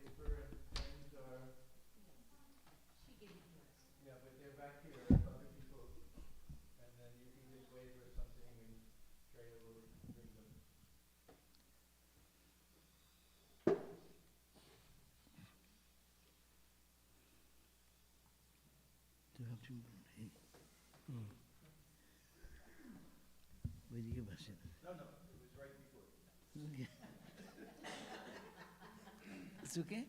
paper and pens are... She gave it to us. Yeah, but they're back here, other people. And then you can just wave or something and Freya will bring them. No, it was right before. Okay. It's okay?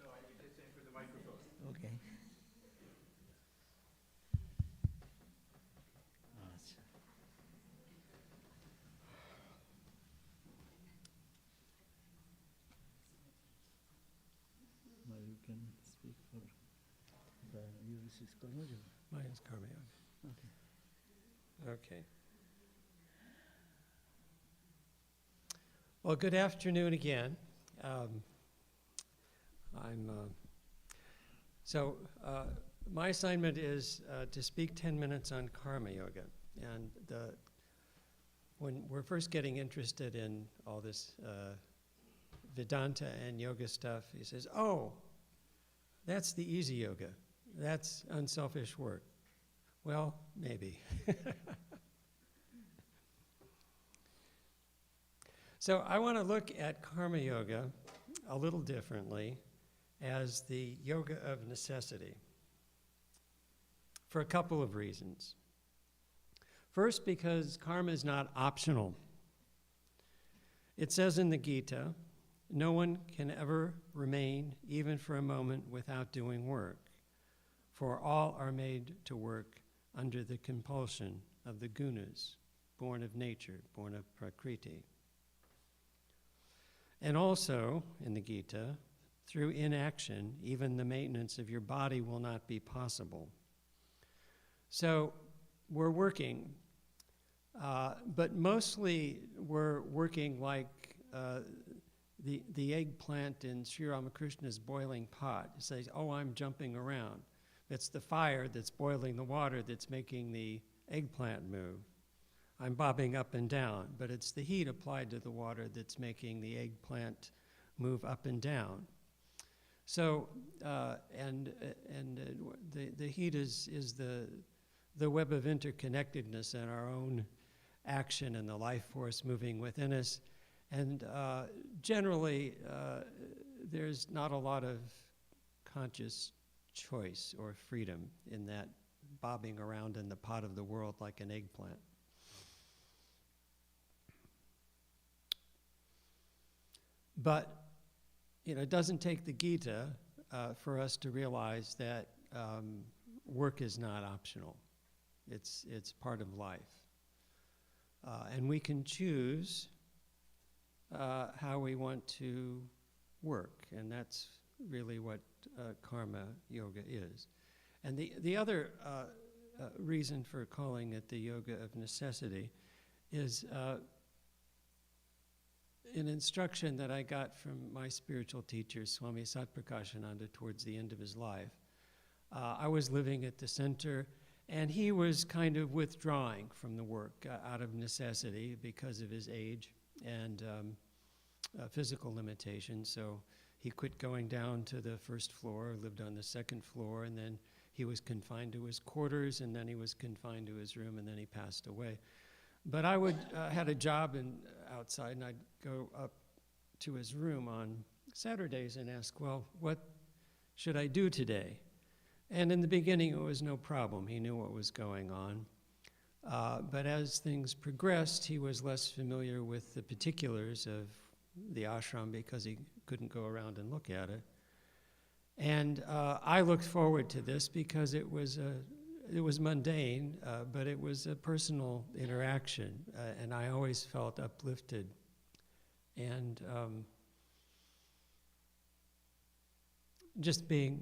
No, I just saying for the microphone. Okay. Now you can speak for the Ulysses Karma. Mine is Karma Yoga. Okay. Okay. Well, good afternoon again. My assignment is to speak 10 minutes on Karma Yoga. And when we're first getting interested in all this Vedanta and yoga stuff, he says, oh, that's the easy yoga. That's unselfish work. Well, maybe. So I want to look at Karma Yoga a little differently as the yoga of necessity for a couple of reasons. First, because karma is not optional. It says in the Gita, no one can ever remain, even for a moment, without doing work, for all are made to work under the compulsion of the gunas, born of nature, born of prakriti. And also, in the Gita, through inaction, even the maintenance of your body will not be possible. So we're working, but mostly we're working like the eggplant in Sri Ramakrishna's boiling pot. It says, oh, I'm jumping around. It's the fire that's boiling the water that's making the eggplant move. I'm bobbing up and down, but it's the heat applied to the water that's making the eggplant move up and down. So, the heat is the web of interconnectedness in our own action and the life force moving within us. And generally, there's not a lot of conscious choice or freedom in that bobbing around in the pot of the world like an eggplant. But, it doesn't take the Gita for us to realize that work is not optional. It's part of life. And we can choose how we want to work, and that's really what Karma Yoga is. And the other reason for calling it the yoga of necessity is an instruction that I got from my spiritual teacher, Swami Swahananda, towards the end of his life. I was living at the center, and he was kind of withdrawing from the work out of necessity because of his age and physical limitations. So he quit going down to the first floor, lived on the second floor, and then he was confined to his quarters, and then he was confined to his room, and then he passed away. But I had a job outside, and I'd go up to his room on Saturdays and ask, well, what should I do today? And in the beginning, it was no problem. He knew what was going on. But as things progressed, he was less familiar with the particulars of the ashram because he couldn't go around and look at it. And I looked forward to this because it was mundane, but it was a personal interaction, and I always felt uplifted. And just being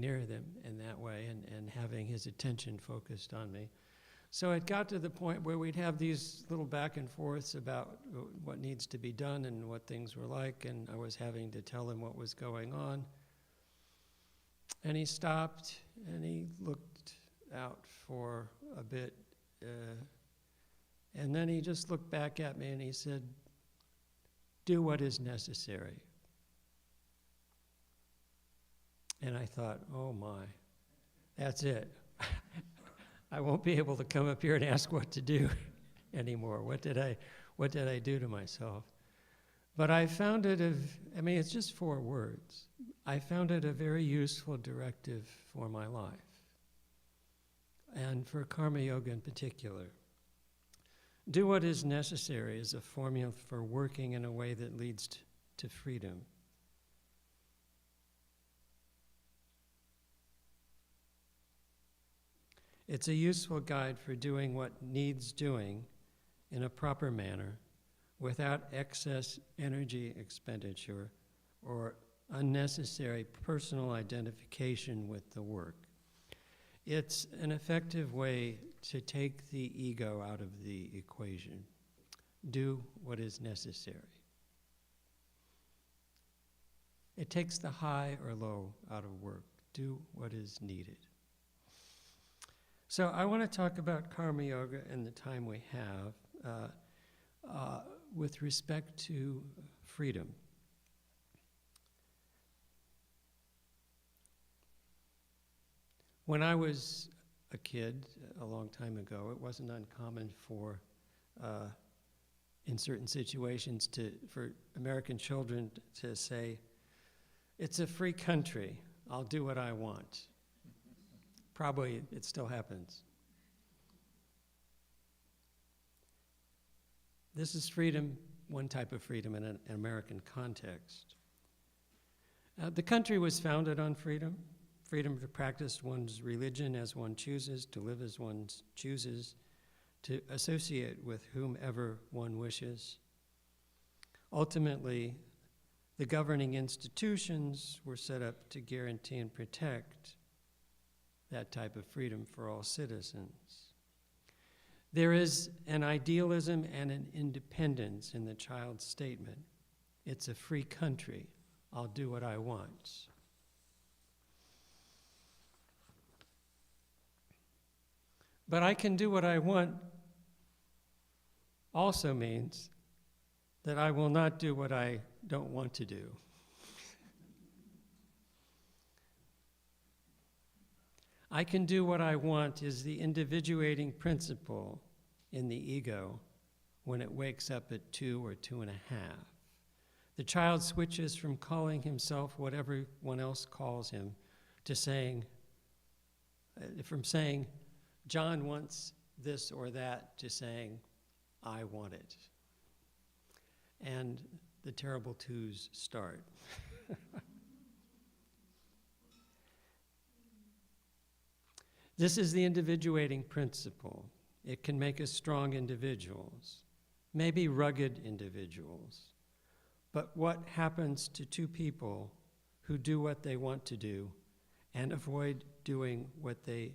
near them in that way and having his attention focused on me. So it got to the point where we'd have these little back and forths about what needs to be done and what things were like, and I was having to tell him what was going on. And he stopped, and he looked out for a bit, and then he just looked back at me and he said, do what is necessary. And I thought, oh my, that's it. I won't be able to come up here and ask what to do anymore. What did I do to myself? But I found it it's just 4 words. I found it a very useful directive for my life, and for Karma Yoga in particular. Do what is necessary is a formula for working in a way that leads to freedom. It's a useful guide for doing what needs doing in a proper manner without excess energy expenditure or unnecessary personal identification with the work. It's an effective way to take the ego out of the equation. Do what is necessary. It takes the high or low out of work. Do what is needed. So I want to talk about Karma Yoga in the time we have with respect to freedom. When I was a kid, a long time ago, it wasn't uncommon for, in certain situations, for American children to say, "It's a free country, I'll do what I want." Probably it still happens. This is freedom, one type of freedom in an American context. The country was founded on freedom. Freedom to practice one's religion as one chooses, to live as one chooses, to associate with whomever one wishes. Ultimately, the governing institutions were set up to guarantee and protect that type of freedom for all citizens. There is an idealism and an independence in the child's statement. It's a free country. I'll do what I want. But I can do what I want also means that I will not do what I don't want to do. I can do what I want is the individuating principle in the ego when it wakes up at 2 or 2.5. The child switches from calling himself what everyone else calls him to saying, from saying, John wants this or that, to saying, I want it. And the terrible twos start. This is the individuating principle. It can make us strong individuals, maybe rugged individuals. But what happens to 2 people who do what they want to do and avoid doing what they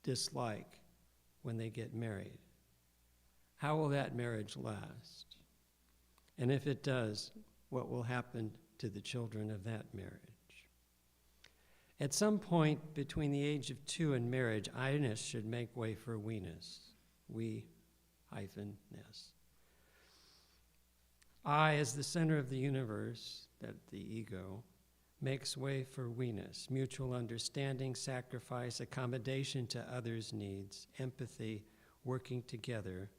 dislike when they get married? How will that marriage last? And if it does, what will happen to the children of that marriage? At some point between the age of 2 and marriage, I-ness should make way for we-ness. We-ness. I, as the center of the universe, that the ego, makes way for we-ness, mutual understanding, sacrifice, accommodation to others' needs, empathy, working together,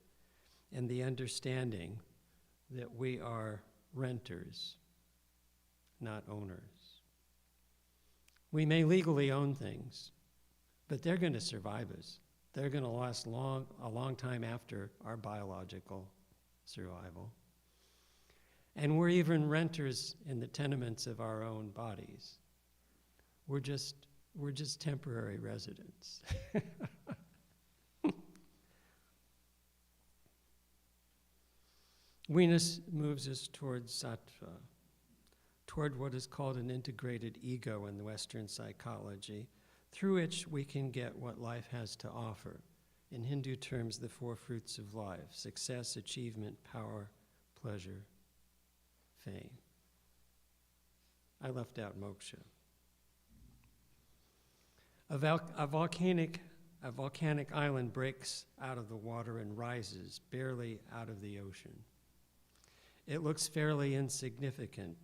and the understanding that we are renters, not owners. We may legally own things, but they're going to survive us. They're going to last a long time after our biological survival. And we're even renters in the tenements of our own bodies. We're just temporary residents. We-ness moves us towards sattva, toward what is called an integrated ego in the Western psychology, through which we can get what life has to offer. In Hindu terms, the 4 fruits of life: success, achievement, power, pleasure, fame. I left out moksha. A volcanic island breaks out of the water and rises barely out of the ocean. It looks fairly insignificant,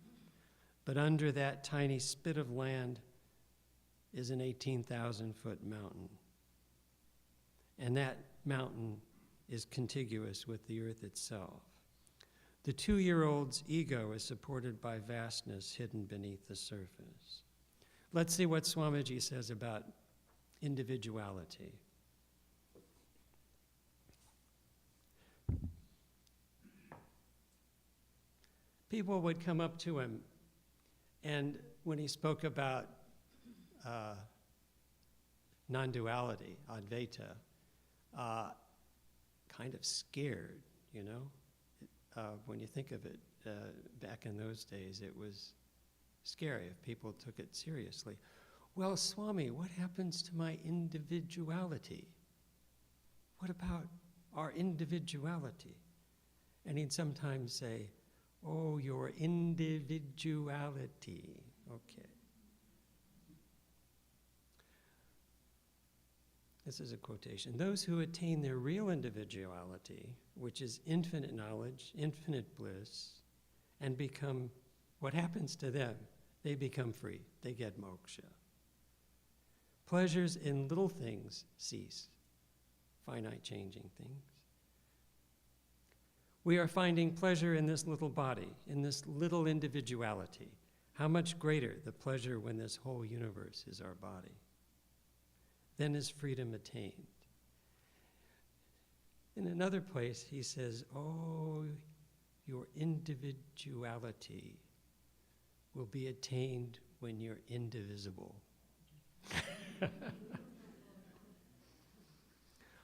but under that tiny spit of land, is an 18,000-foot mountain. And that mountain is contiguous with the earth itself. The 2-year-old's ego is supported by vastness hidden beneath the surface. Let's see what Swamiji says about individuality. People would come up to him, and when he spoke about non-duality, Advaita, kind of scared, you know? When you think of it, back in those days, it was scary if people took it seriously. Well, Swami, what happens to my individuality? What about our individuality? And he'd sometimes say, oh, your individuality. Okay. This is a quotation. Those who attain their real individuality, which is infinite knowledge, infinite bliss, and become, what happens to them? They become free. They get moksha. Pleasures in little things cease, finite changing things. We are finding pleasure in this little body, in this little individuality. How much greater the pleasure when this whole universe is our body? Then is freedom attained. In another place, he says, oh, your individuality will be attained when you're indivisible.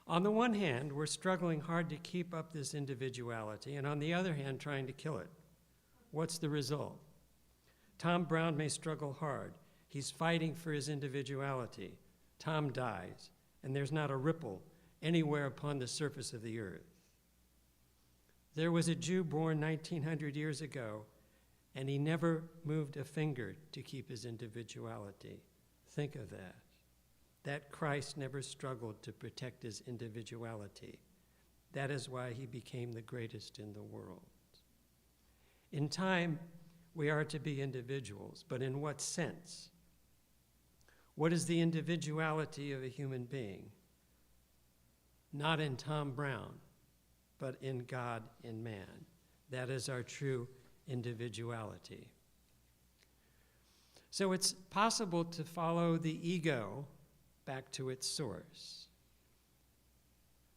On the one hand, we're struggling hard to keep up this individuality, and on the other hand, trying to kill it. What's the result? Tom Brown may struggle hard. He's fighting for his individuality. Tom dies, and there's not a ripple anywhere upon the surface of the earth. There was a Jew born 1900 years ago, and he never moved a finger to keep his individuality. Think of that. That Christ never struggled to protect his individuality. That is why he became the greatest in the world. In time, we are to be individuals, but in what sense? What is the individuality of a human being? Not in Tom Brown, but in God, in man. That is our true individuality. So it's possible to follow the ego back to its source.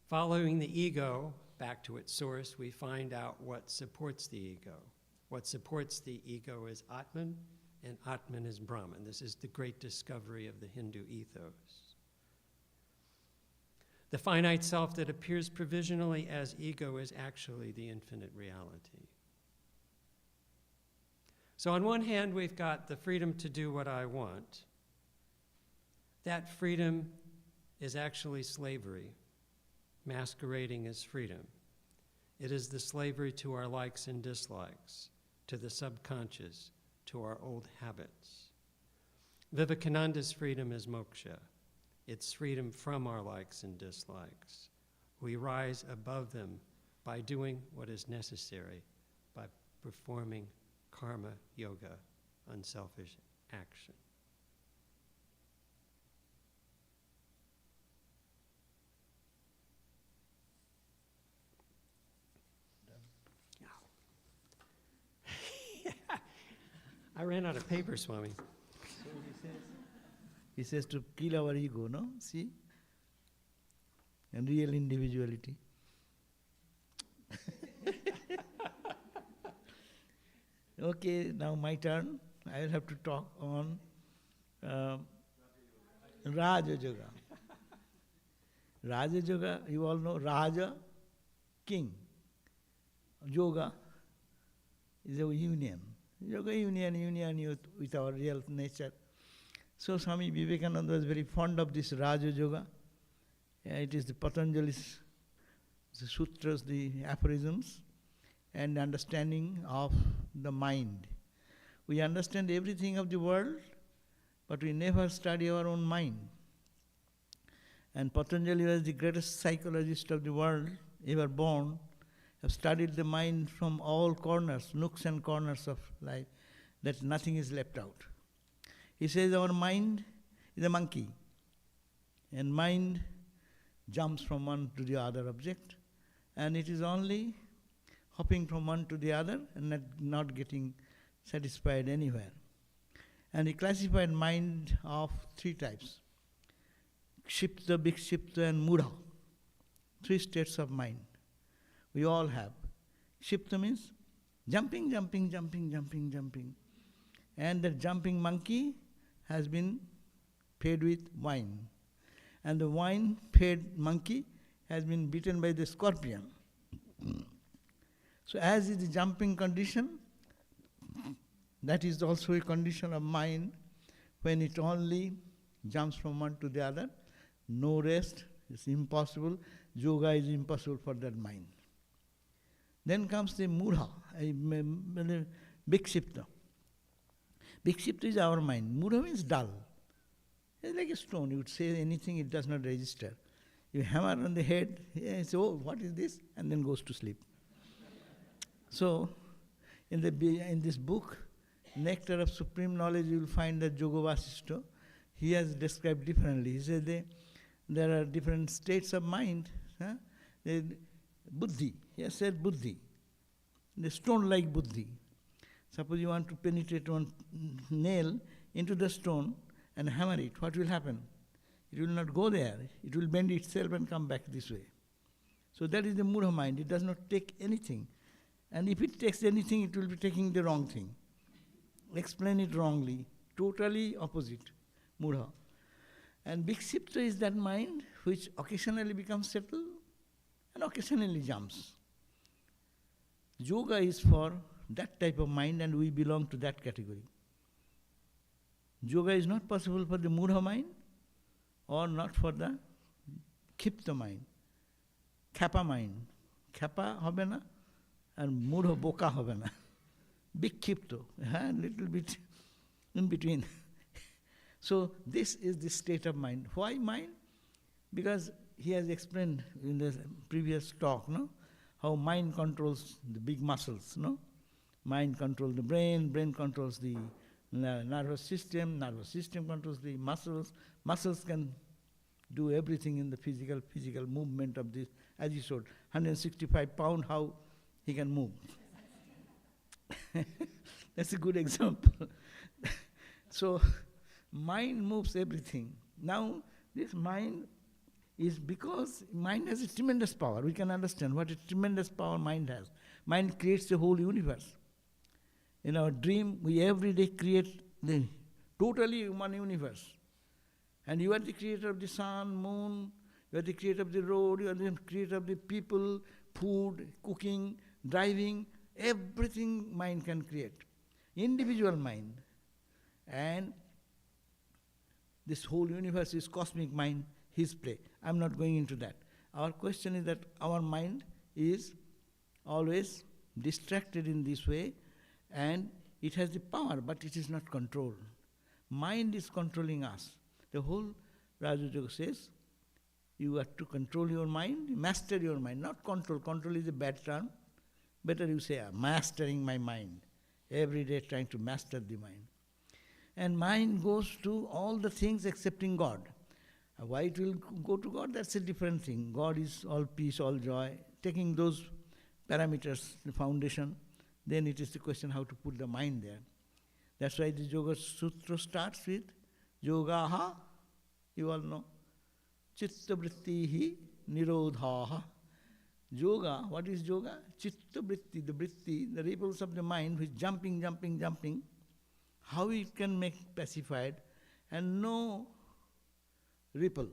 Following the ego back to its source, we find out what supports the ego. What supports the ego is Atman, and Atman is Brahman. This is the great discovery of the Hindu ethos. The finite self that appears provisionally as ego is actually the infinite reality. So on one hand, we've got the freedom to do what I want. That freedom is actually slavery, masquerading as freedom. It is the slavery to our likes and dislikes, to the subconscious, to our old habits. Vivekananda's freedom is moksha. It's freedom from our likes and dislikes. We rise above them by doing what is necessary, by performing karma yoga, unselfish action. I ran out of paper, Swami. So he says to kill our ego, no? See? And real individuality. Okay, now my turn. I will have to talk on Raja Yoga. Raja Yoga, you all know Raja, king. Yoga is a union. Yoga union with our real nature. So Swami Vivekananda was very fond of this Raja Yoga. It is the Patanjali's, the sutras, the aphorisms, and understanding of the mind. We understand everything of the world, but we never study our own mind. And Patanjali was the greatest psychologist of the world ever born, have studied the mind from all corners, nooks and corners of life, that nothing is left out. He says our mind is a monkey. And mind jumps from one to the other object, and it is only hopping from one to the other and not getting satisfied anywhere. And he classified mind of 3 types: Kshipta, Vikshipta and Mudha. 3 states of mind we all have. Kshipta means jumping. And the jumping monkey has been fed with wine. And the wine-fed monkey has been bitten by the scorpion. So as is the jumping condition, that is also a condition of mind when it only jumps from one to the other. No rest, it's impossible. Yoga is impossible for that mind. Then comes the mudha, vikshipta. Vikshipta is our mind. Mudha means dull. It's like a stone. You would say anything, it does not register. You hammer on the head, say, oh, what is this? And then goes to sleep. So, in this book, Nectar of Supreme Knowledge, you will find that Yoga Vasishta, he has described differently. He said there are different states of mind. Buddhi, he has said buddhi, the stone-like buddhi. Suppose you want to penetrate one nail into the stone and hammer it, what will happen? It will not go there. It will bend itself and come back this way. So that is the Mudha mind. It does not take anything. And if it takes anything, it will be taking the wrong thing. Explain it wrongly. Totally opposite. Mudha. And Vikshipta is that mind which occasionally becomes settled and occasionally jumps. Yoga is for that type of mind, and we belong to that category. Yoga is not possible for the Mudha mind or not for the Kshipta mind. Kappa mind. Kappa hobe na and Mudha boka hobe na. Big Kshipta, a little bit in between. So this is the state of mind. Why mind? Because he has explained in the previous talk, no, how mind controls the big muscles, no? Mind controls the brain controls the nervous system controls the muscles. Muscles can do everything in the physical movement of this. As he showed, 165 pounds, how he can move. That's a good example. So, mind moves everything. Now, this mind is because mind has a tremendous power. We can understand what a tremendous power mind has. Mind creates the whole universe. In our dream, we every day create the totally human universe. And you are the creator of the sun, moon, you are the creator of the road, you are the creator of the people, food, cooking, driving, everything mind can create. Individual mind. And this whole universe is cosmic mind, his play. I'm not going into that. Our question is that our mind is always distracted in this way, and it has the power, but it is not controlled. Mind is controlling us. The whole Raja Yoga says, you have to control your mind, master your mind, not control. Control is a bad term. Better you say, mastering my mind. Every day trying to master the mind. And mind goes to all the things excepting God. Why it will go to God, that's a different thing. God is all peace, all joy. Taking those parameters, the foundation, then it is the question how to put the mind there. That's why the Yoga Sutra starts with Yogaha, you all know, Chitta Vrittihi Nirodhaha. Yoga, what is yoga? Chitta Vritti, the ripples of the mind which jumping, how it can make pacified and no ripple.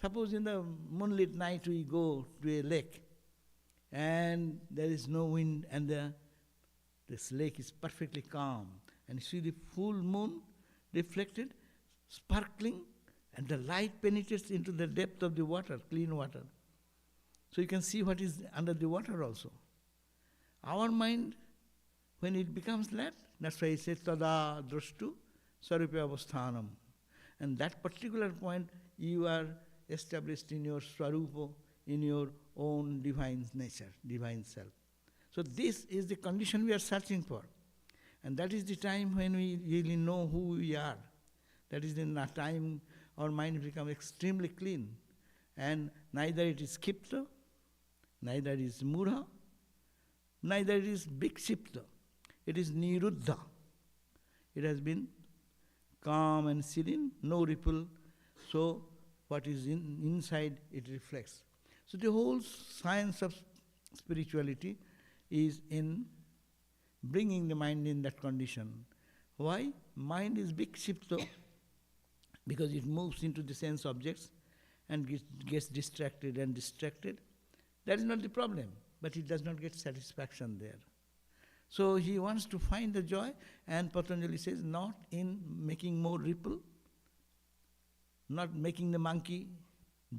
Suppose in the moonlit night we go to a lake and there is no wind and this lake is perfectly calm, and you see the full moon reflected, sparkling, and the light penetrates into the depth of the water, clean water. So you can see what is under the water also. Our mind, when it becomes that, that's why he says tada drashtu sarupya avasthanam. And that particular point, you are established in your swarupa, in your own divine nature, divine self. So this is the condition we are searching for. And that is the time when we really know who we are. That is in a time our mind become extremely clean. And neither it is Kipta, neither it is Mudha, neither it is Vikshipta. It is Niruddha. It has been calm and serene, no ripple. So what is inside, it reflects. So the whole science of spirituality is in bringing the mind in that condition. Why? Mind is Vikshipta, because it moves into the sense objects and gets distracted and distracted. That is not the problem, but it does not get satisfaction there. So he wants to find the joy, and Patanjali says, not in making more ripple, not making the monkey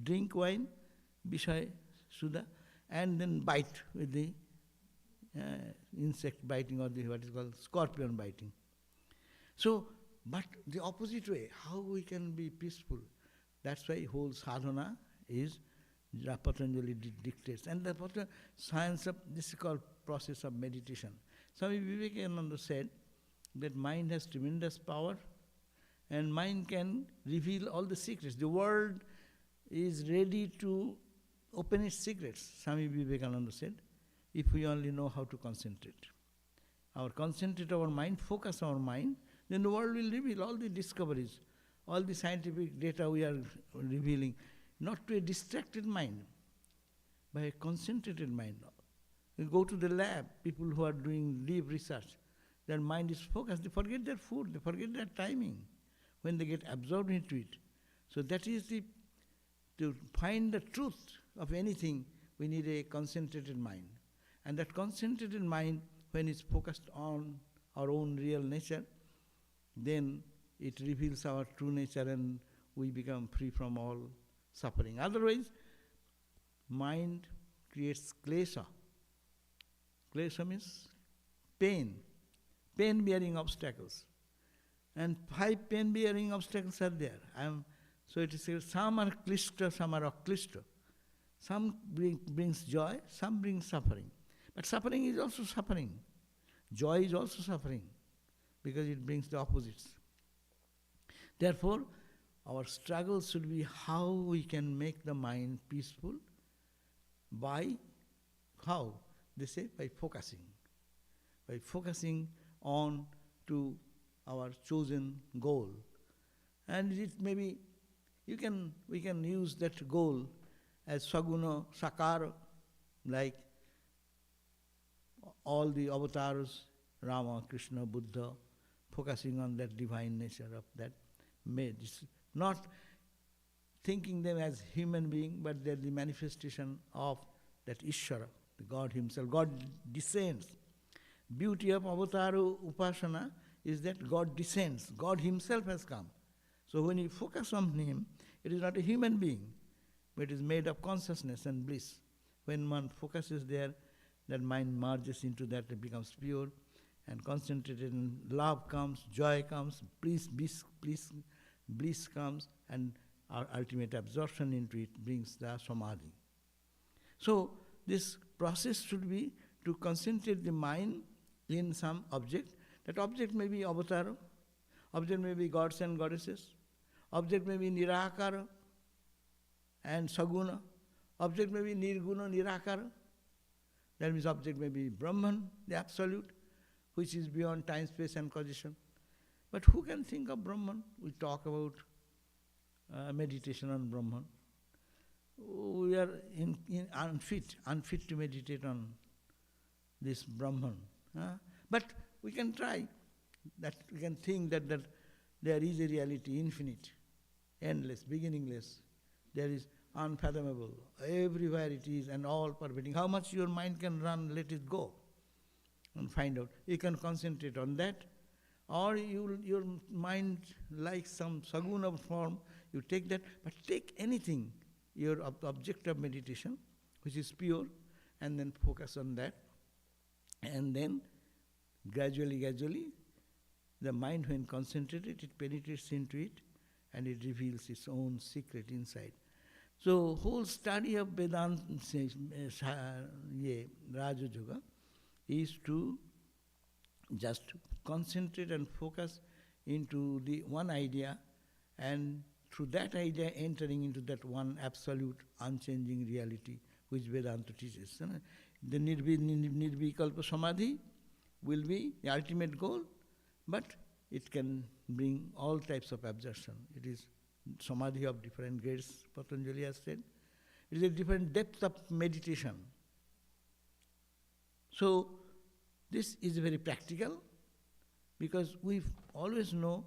drink wine, Vishaya Sudha, and then bite with the insect biting, or the what is called scorpion biting. So, but the opposite way, how we can be peaceful. That's why whole sadhana is Patanjali dictates. And the science of this is called process of meditation. Swami Vivekananda said that mind has tremendous power, and mind can reveal all the secrets. The world is ready to open its secrets, Swami Vivekananda said, if we only know how to concentrate. Concentrate our mind, focus our mind, then the world will reveal all the discoveries, all the scientific data we are revealing, not to a distracted mind, by a concentrated mind. You go to the lab, people who are doing deep research, their mind is focused, they forget their food, they forget their timing when they get absorbed into it. So that is to find the truth of anything, we need a concentrated mind. And that concentrated mind, when it's focused on our own real nature, then it reveals our true nature and we become free from all suffering. Otherwise, mind creates klesha. Klesha means pain, pain-bearing obstacles. And 5 pain-bearing obstacles are there. So it is some are klishta, some are aklishta. Some brings joy, some brings suffering. But suffering is also suffering. Joy is also suffering, because it brings the opposites. Therefore, our struggle should be how we can make the mind peaceful. By how? They say by focusing. By focusing on to our chosen goal. And it may be, we can use that goal as saguna, sakara, like all the avatars, Rama, Krishna, Buddha, focusing on that divine nature of that made. Not thinking them as human being, but they're the manifestation of that Ishvara, the God himself. God descends. Beauty of avatar upasana is that God descends. God himself has come. So when you focus on him, it is not a human being, but it is made of consciousness and bliss. When one focuses there, that mind merges into that, it becomes pure and concentrated, and love comes, joy comes, bliss comes, and our ultimate absorption into it brings the samadhi. So this process should be to concentrate the mind in some object. That object may be avatar, object may be gods and goddesses, object may be nirakara and saguna, object may be nirguna, nirakara. That means object may be Brahman, the absolute, which is beyond time, space and causation. But who can think of Brahman? We talk about meditation on Brahman. We are unfit to meditate on this Brahman. But we can try. That we can think that there is a reality, infinite, endless, beginningless. There is unfathomable. Everywhere it is and all pervading. How much your mind can run, let it go and find out. You can concentrate on that. Or your mind likes some saguna form, you take that, but take anything, your object of meditation, which is pure, and then focus on that. And then gradually, the mind when concentrated, it penetrates into it and it reveals its own secret inside. So whole study of Vedanta, Raja Yoga, is to just concentrate and focus into the one idea and through that idea entering into that one absolute unchanging reality which Vedanta teaches. The nirvikalpa samadhi will be the ultimate goal, but it can bring all types of absorption. It is samadhi of different grades, Patanjali has said. It is a different depth of meditation. So this is very practical, because we always know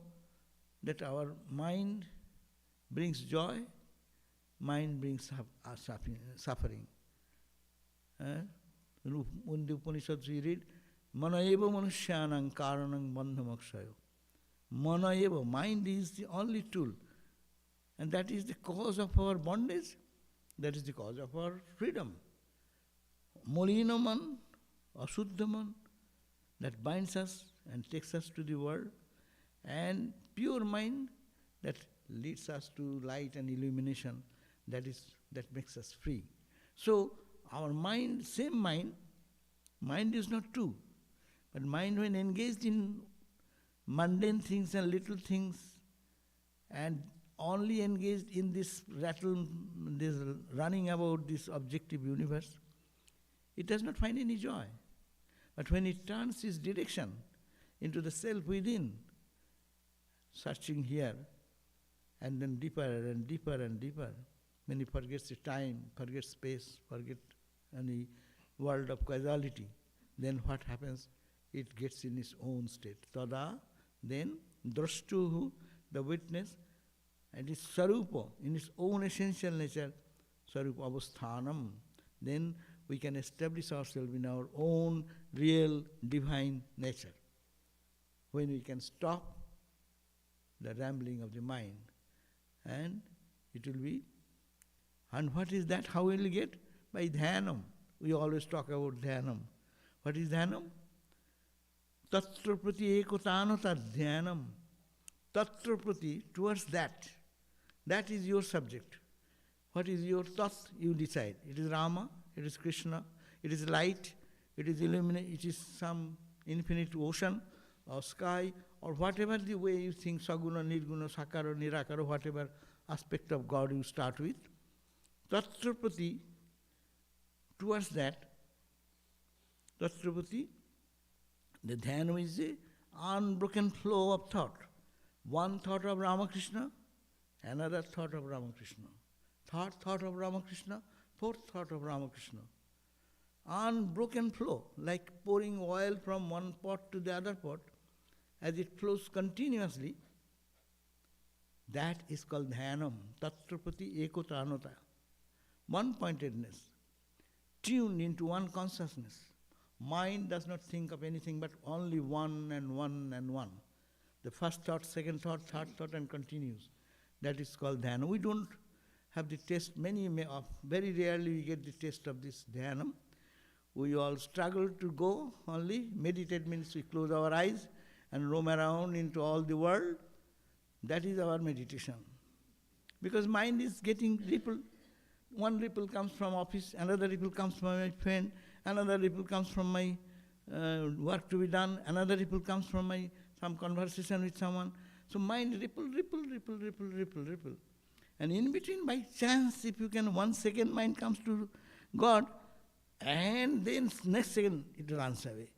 that our mind brings joy, mind brings suffering. In the Upanishads we read, Manaeva manushyanang karanang bandhamakshayo. Manaeva, mind is the only tool. And that is the cause of our bondage. That is the cause of our freedom. Molinaman, Asuddhaman, that binds us and takes us to the world. And pure mind that leads us to light and illumination, that makes us free. So our mind, same mind is not two. But mind, when engaged in mundane things and little things, and only engaged in this running about this objective universe, it does not find any joy. But when it turns its direction into the self within, searching here, and then deeper and deeper and deeper, when it forgets the time, forgets space, forgets any world of causality, then what happens? It gets in its own state. Tada, then drashtuhu, the witness, and its sarupa, in its own essential nature, sarupa avasthanam, then we can establish ourselves in our own real divine nature. When we can stop the rambling of the mind, and it will be, and what is that? How will we get? By dhyanam. We always talk about dhyanam. What is dhyanam? Tatra prati ekotanata dhyanam. Tatra prati, towards that. That is your subject. What is your thought? You decide. It is Rama, it is Krishna, it is light, it is illumination, it is some infinite ocean or sky, or whatever the way you think, Saguna, Nirguna, Sakara, Nirakara, whatever aspect of God you start with. Tatra prati, towards that, Tatra prati, the dhyana is the unbroken flow of thought. One thought of Ramakrishna, another thought of Ramakrishna. Third thought of Ramakrishna, fourth thought of Ramakrishna. Unbroken flow, like pouring oil from one pot to the other pot, as it flows continuously. That is called dhyanam, tatrapati ekotanota. One-pointedness, tuned into one consciousness. Mind does not think of anything but only one and one and one. The first thought, second thought, third thought, and continues. That is called dhyana. We don't have the taste, very rarely we get the taste of this dhyanam. We all struggle to go only. Meditate means we close our eyes and roam around into all the world. That is our meditation. Because mind is getting ripple. One ripple comes from office, another ripple comes from my friend, another ripple comes from my work to be done, another ripple comes from some conversation with someone. So mind ripple. And in between, by chance, if you can, 1 second mind comes to God, and then next second it runs away.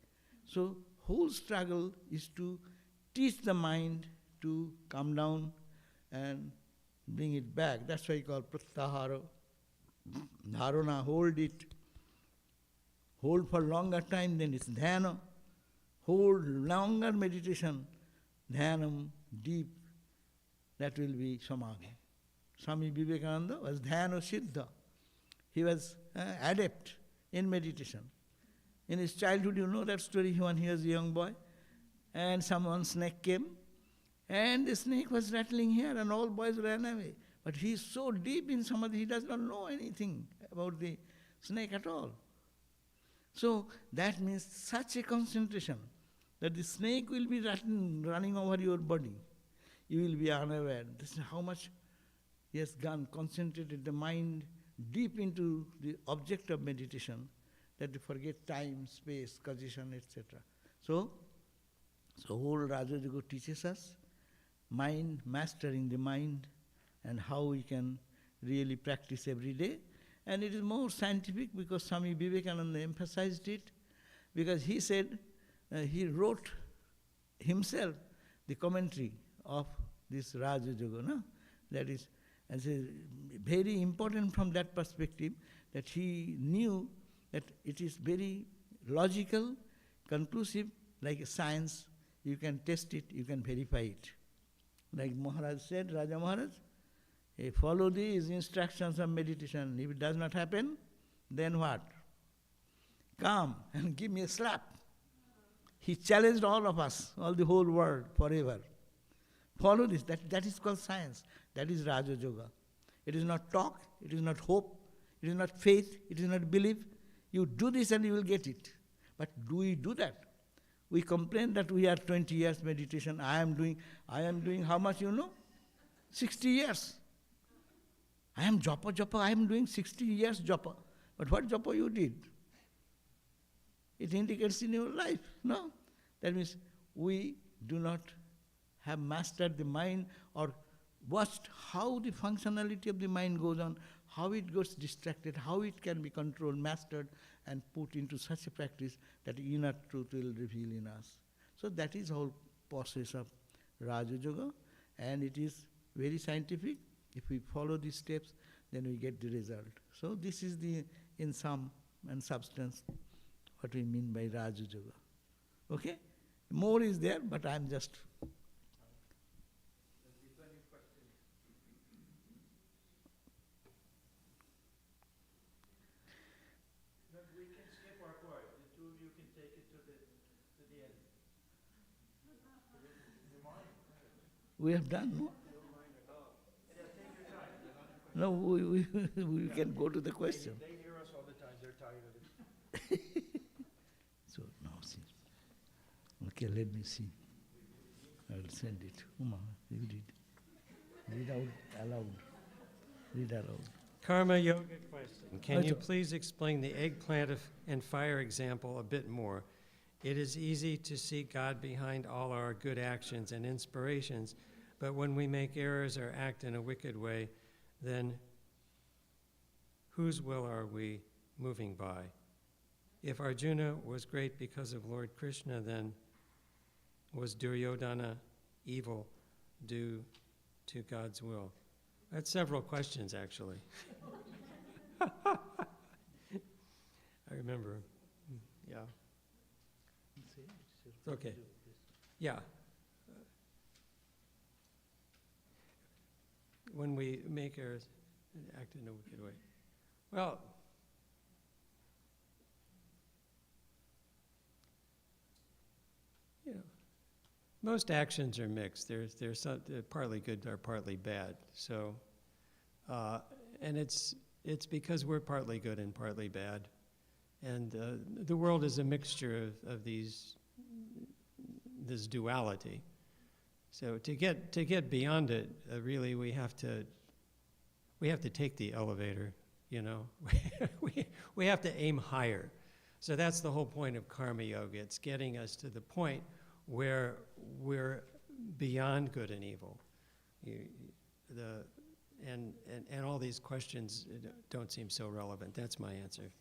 So whole struggle is to teach the mind to come down and bring it back. That's why you call pratyahara. Dharana, hold it. Hold for longer time, then it's dhyana. Hold longer meditation, dhyanam, deep, that will be samadhi. Swami Vivekananda was dhyana siddha. He was adept in meditation. In his childhood, you know that story, when he was a young boy, and one snake came, and the snake was rattling here, and all boys ran away. But he is so deep in samadhi, he does not know anything about the snake at all. So that means such a concentration that the snake will be running over your body. You will be unaware. This is how much he has concentrated the mind deep into the object of meditation, that you forget time, space, causation, etc. So whole Raja Yoga teaches us, mind, mastering the mind, and how we can really practice every day. And it is more scientific because Swami Vivekananda emphasized it, because he said, he wrote himself the commentary of this Raja Yoga, no? That is, as a very important from that perspective, that he knew that it is very logical, conclusive, like a science. You can test it, you can verify it. Like Maharaj said, Raja Maharaj, follow these instructions of meditation. If it does not happen, then what? Come and give me a slap. He challenged all of us, all the whole world, forever. Follow this. That is called science. That is Raja Yoga. It is not talk, it is not hope, it is not faith, it is not belief. You do this and you will get it. But do we do that? We complain that we are 20 years meditation. I am doing how much you know? 60 years. I am japa, I am doing 60 years japa. But what japa you did? It indicates in your life, no? That means we do not have mastered the mind or watched how the functionality of the mind goes on, how it gets distracted, how it can be controlled, mastered, and put into such a practice that inner truth will reveal in us. So that is whole process of Raja Yoga, and it is very scientific. If we follow these steps, then we get the result. So this is the, in sum and substance, what we mean by Raja Yoga. Okay? More is there, but I am just... We can skip our part. The two of you can take it to the end. You mind? We have done, no? Yeah, take your time. No, we can go to the question. They hear us all the time. They're tired of it. So now see. Okay, let me see. I will send it. Uma, you read. Read out aloud. Read aloud. Karma yoga question. Can you Right. please explain the eggplant and fire example a bit more? It is easy to see God behind all our good actions and inspirations, but when we make errors or act in a wicked way, then whose will are we moving by? If Arjuna was great because of Lord Krishna, then was Duryodhana evil due to God's will? That's several questions, actually. I remember. Yeah. Okay. Yeah. When we make errors and act in a wicked way. Well, you know, most actions are mixed. They're partly good or partly bad. So, and it's because we're partly good and partly bad, and the world is a mixture of this duality. So to get beyond it, really we have to take the elevator. You know, we have to aim higher. So that's the whole point of karma yoga. It's getting us to the point where we're beyond good and evil. And all these questions don't seem so relevant. That's my answer.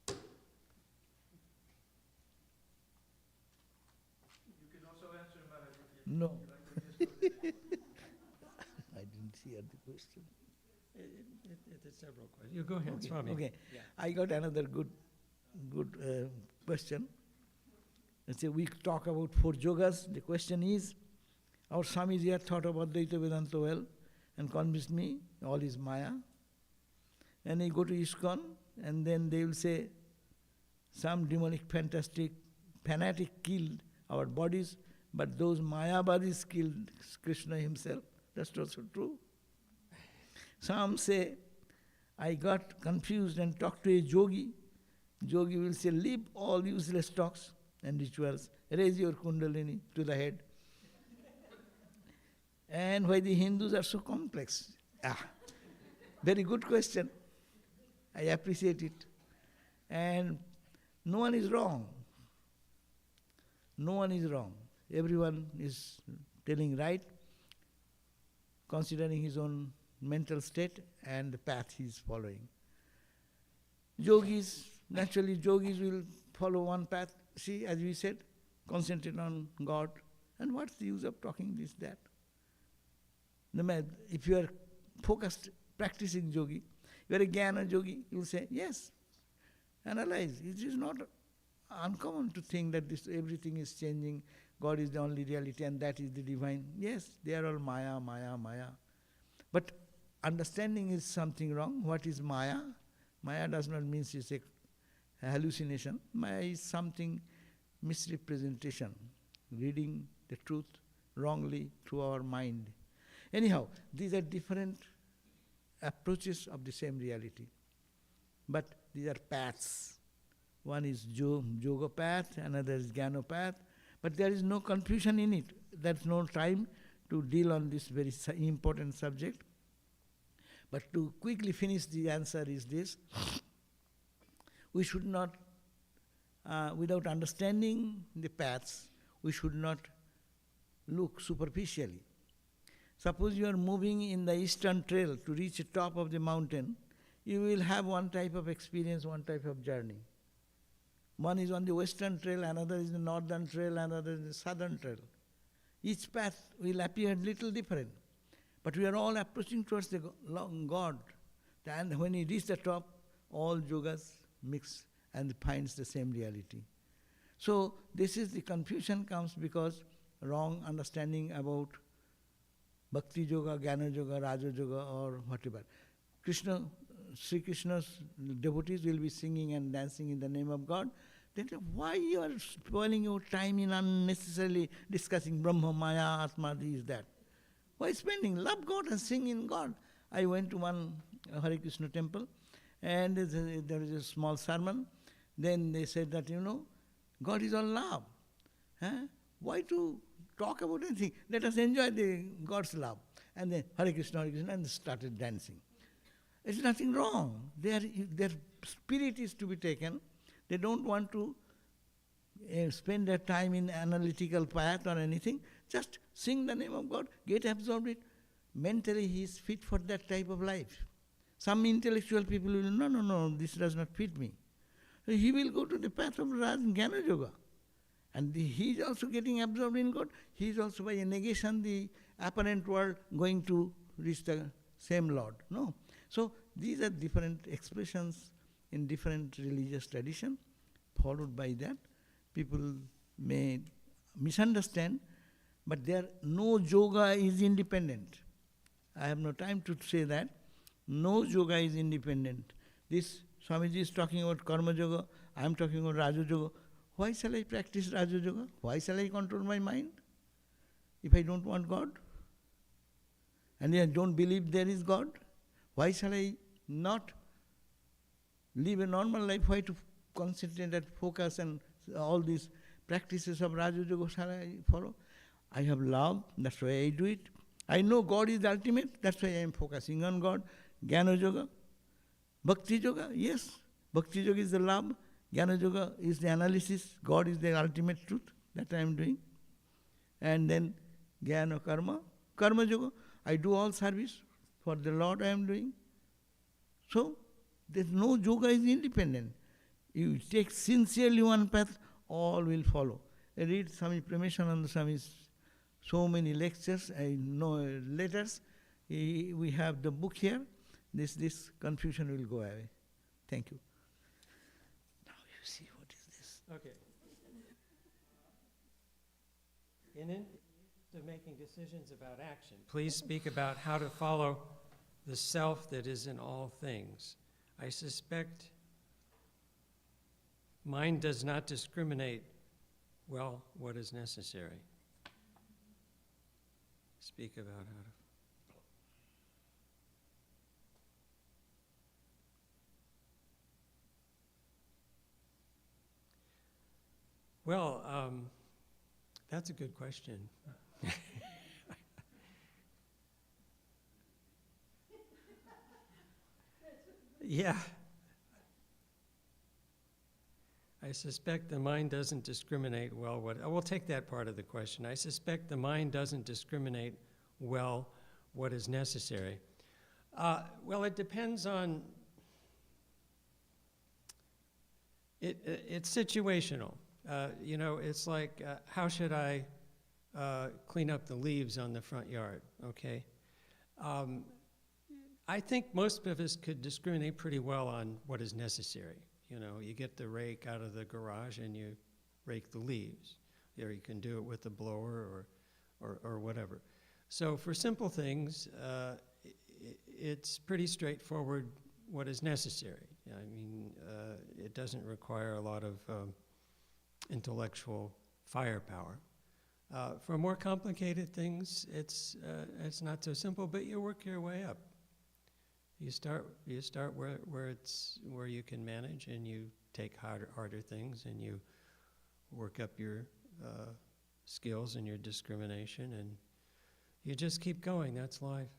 You can also answer Maharaj if you No. like to just go to the I didn't hear the question. It's several questions. You go ahead, Swami. Okay. Yeah. I got another good question. Let's say we talk about 4 yogas. The question is, our Swamiji had thought about Advaita Vedanta well and convinced me all is Maya. And I go to ISKCON and then they will say some demonic fantastic fanatic killed our bodies, but those Mayavadis killed Krishna himself. That's also true. Some say, I got confused and talked to a yogi. Yogi will say, leave all useless talks and rituals, raise your kundalini to the head. And why the Hindus are so complex? Very good question. I appreciate it. And no one is wrong. No one is wrong. Everyone is telling right. considering his own mental state and the path he is following. Yogis, naturally yogis will follow one path. See, as we said, concentrate on God. And what's the use of talking this, that? If you are focused, practicing yogi, you are a jnana yogi, you will say, yes, analyze. It is not uncommon to think that this everything is changing, God is the only reality and that is the divine. Yes, they are all maya, maya, maya. But understanding is something wrong. What is maya? Maya does not mean it's a hallucination. Maya is something misrepresentation, reading the truth wrongly through our mind. Anyhow, these are different approaches of the same reality. But these are paths. One is yoga path, another is jnana path. But there is no confusion in it. There's no time to deal on this very important subject. But to quickly finish, the answer is this. We should not, without understanding the paths, we should not look superficially. Suppose you are moving in the eastern trail to reach the top of the mountain, you will have one type of experience, one type of journey. One is on the western trail, another is the northern trail, another is the southern trail. Each path will appear little different. But we are all approaching towards the God. And when you reach the top, all yogas mix and finds the same reality. So this is the confusion comes because wrong understanding about Bhakti Yoga, Jnana Yoga, Raja Yoga or whatever. Sri Krishna's devotees will be singing and dancing in the name of God. Then why you are spoiling your time in unnecessarily discussing Brahma, Maya, Atma, this, that? Why spending? Love God and sing in God. I went to one Hare Krishna temple and there is a small sermon. Then they said that, God is all love. Why to talk about anything? Let us enjoy the God's love. And then Hare Krishna, and they started dancing. There's nothing wrong. Their spirit is to be taken. They don't want to spend their time in analytical path or anything. Just sing the name of God, get absorbed in it. Mentally he is fit for that type of life. Some intellectual people will, no, this does not fit me. So he will go to the path of Jnana Yoga. And he is also getting absorbed in God. He is also by a negation, the apparent world, going to reach the same Lord. No. So these are different expressions in different religious tradition. Followed by that, people may misunderstand, but no yoga is independent. I have no time to say that. No yoga is independent. This Swamiji is talking about karma yoga, I am talking about Raja yoga. Why shall I practice Raja yoga? Why shall I control my mind if I don't want God? And I don't believe there is God? Why shall I not live a normal life? Why to concentrate and focus and all these practices of Raja yoga shall I follow? I have love, that's why I do it. I know God is the ultimate, that's why I am focusing on God. Jnana yoga. Bhakti yoga, yes. Bhakti yoga is the love. Jnana yoga is the analysis. God is the ultimate truth that I am doing. And then jnana karma. Karma yoga, I do all service for the Lord I am doing. So, there's no yoga is independent. You take sincerely one path, all will follow. I read Swami Premishananda Swami's so many lectures, I know letters. We have the book here. This confusion will go away. Thank you. Now you see what is this. Okay. In the interest of making decisions about action, please speak about how to follow the self that is in all things. I suspect mind does not discriminate well what is necessary. Speak about how to. Well, that's a good question. Yeah. I suspect the mind doesn't discriminate well we'll take that part of the question. I suspect the mind doesn't discriminate well what is necessary. Well, it depends on, it's situational. It's like, how should I clean up the leaves on the front yard, okay? I think most of us could discriminate pretty well on what is necessary. You get the rake out of the garage and you rake the leaves. Or you can do it with a blower or whatever. So for simple things, it's pretty straightforward what is necessary. It doesn't require a lot of intellectual firepower. For more complicated things, it's not so simple, but you work your way up. You start where you can manage, and you take harder things, and you work up your skills and your discrimination, and you just keep going. That's life.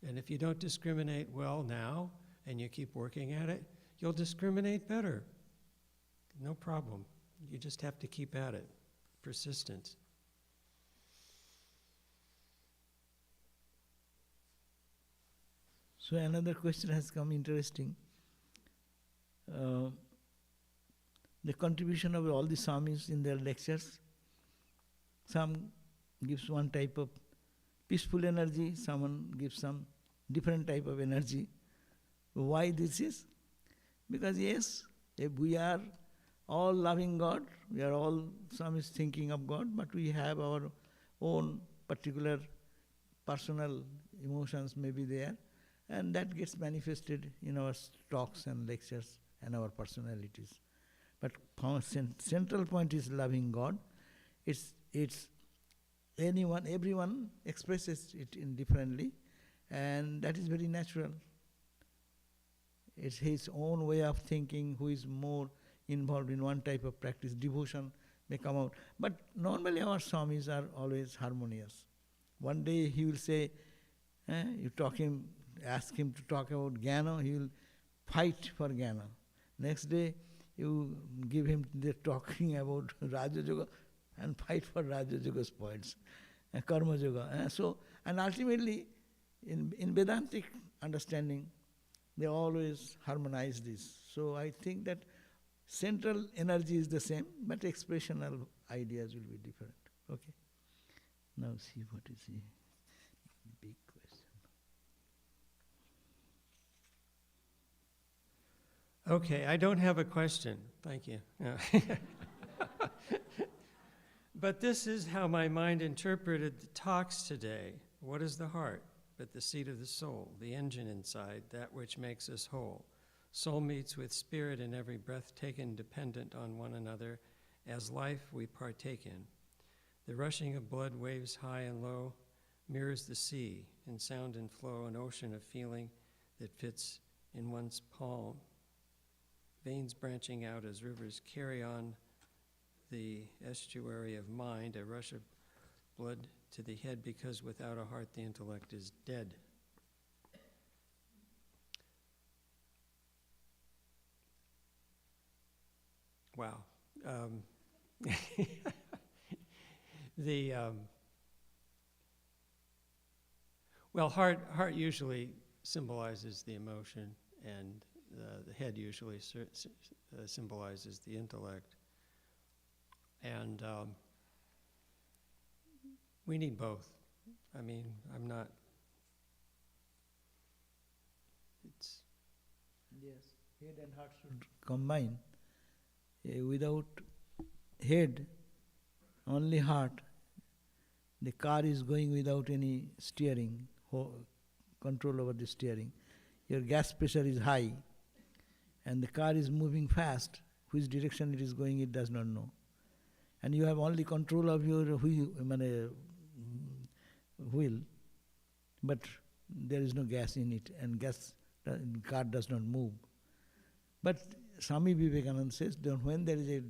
And if you don't discriminate well now, and you keep working at it, you'll discriminate better. No problem. You just have to keep at it. Persistence. So another question has come, interesting. The contribution of all the Swamis in their lectures. Some gives one type of peaceful energy, someone gives some different type of energy. Why this is? Because yes, if we are all loving God, we are all Swamis thinking of God, but we have our own particular personal emotions maybe there, and that gets manifested in our talks and lectures and our personalities. But central point is loving God. It's everyone expresses it indifferently, and that is very natural. It's his own way of thinking. Who is more involved in one type of practice, devotion may come out. But normally our Swamis are always harmonious. One day he will say, ask him to talk about Jnana, he will fight for Jnana. Next day you give him the talking about Raja Yoga and fight for Raja Yoga's points, Karma Yoga. And ultimately in Vedantic understanding, they always harmonize this. So I think that central energy is the same, but expressional ideas will be different. Okay. Now see what is the big question. Okay, I don't have a question. Thank you. Yeah. But this is how my mind interpreted the talks today. What is the heart? But the seat of the soul, the engine inside, that which makes us whole. Soul meets with spirit in every breath taken, dependent on one another, as life we partake in. The rushing of blood, waves high and low, mirrors the sea, in sound and flow, an ocean of feeling that fits in one's palm. Veins branching out as rivers carry on the estuary of mind, a rush of blood to the head, because without a heart the intellect is dead. Wow. Well, heart usually symbolizes the emotion, and the head usually symbolizes the intellect. And we need both. I'm not. Yes, head and heart should combine. Without head, only heart, the car is going without any steering, control over the steering. Your gas pressure is high, and the car is moving fast. Which direction it is going, it does not know. And you have only control of your wheel, but there is no gas in it, and car does not move. But Swami Vivekananda says that when there is a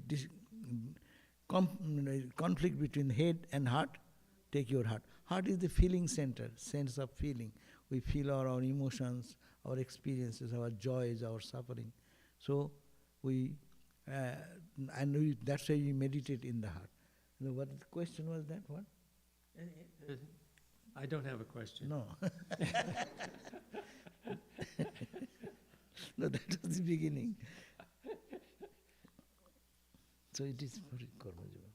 conflict between head and heart, take your heart. Heart is the feeling center, sense of feeling. We feel our emotions, our experiences, our joys, our suffering. So that's why we meditate in the heart. What the question was that? What? I don't have a question. No. No, that was the beginning. So it is for karma yoga.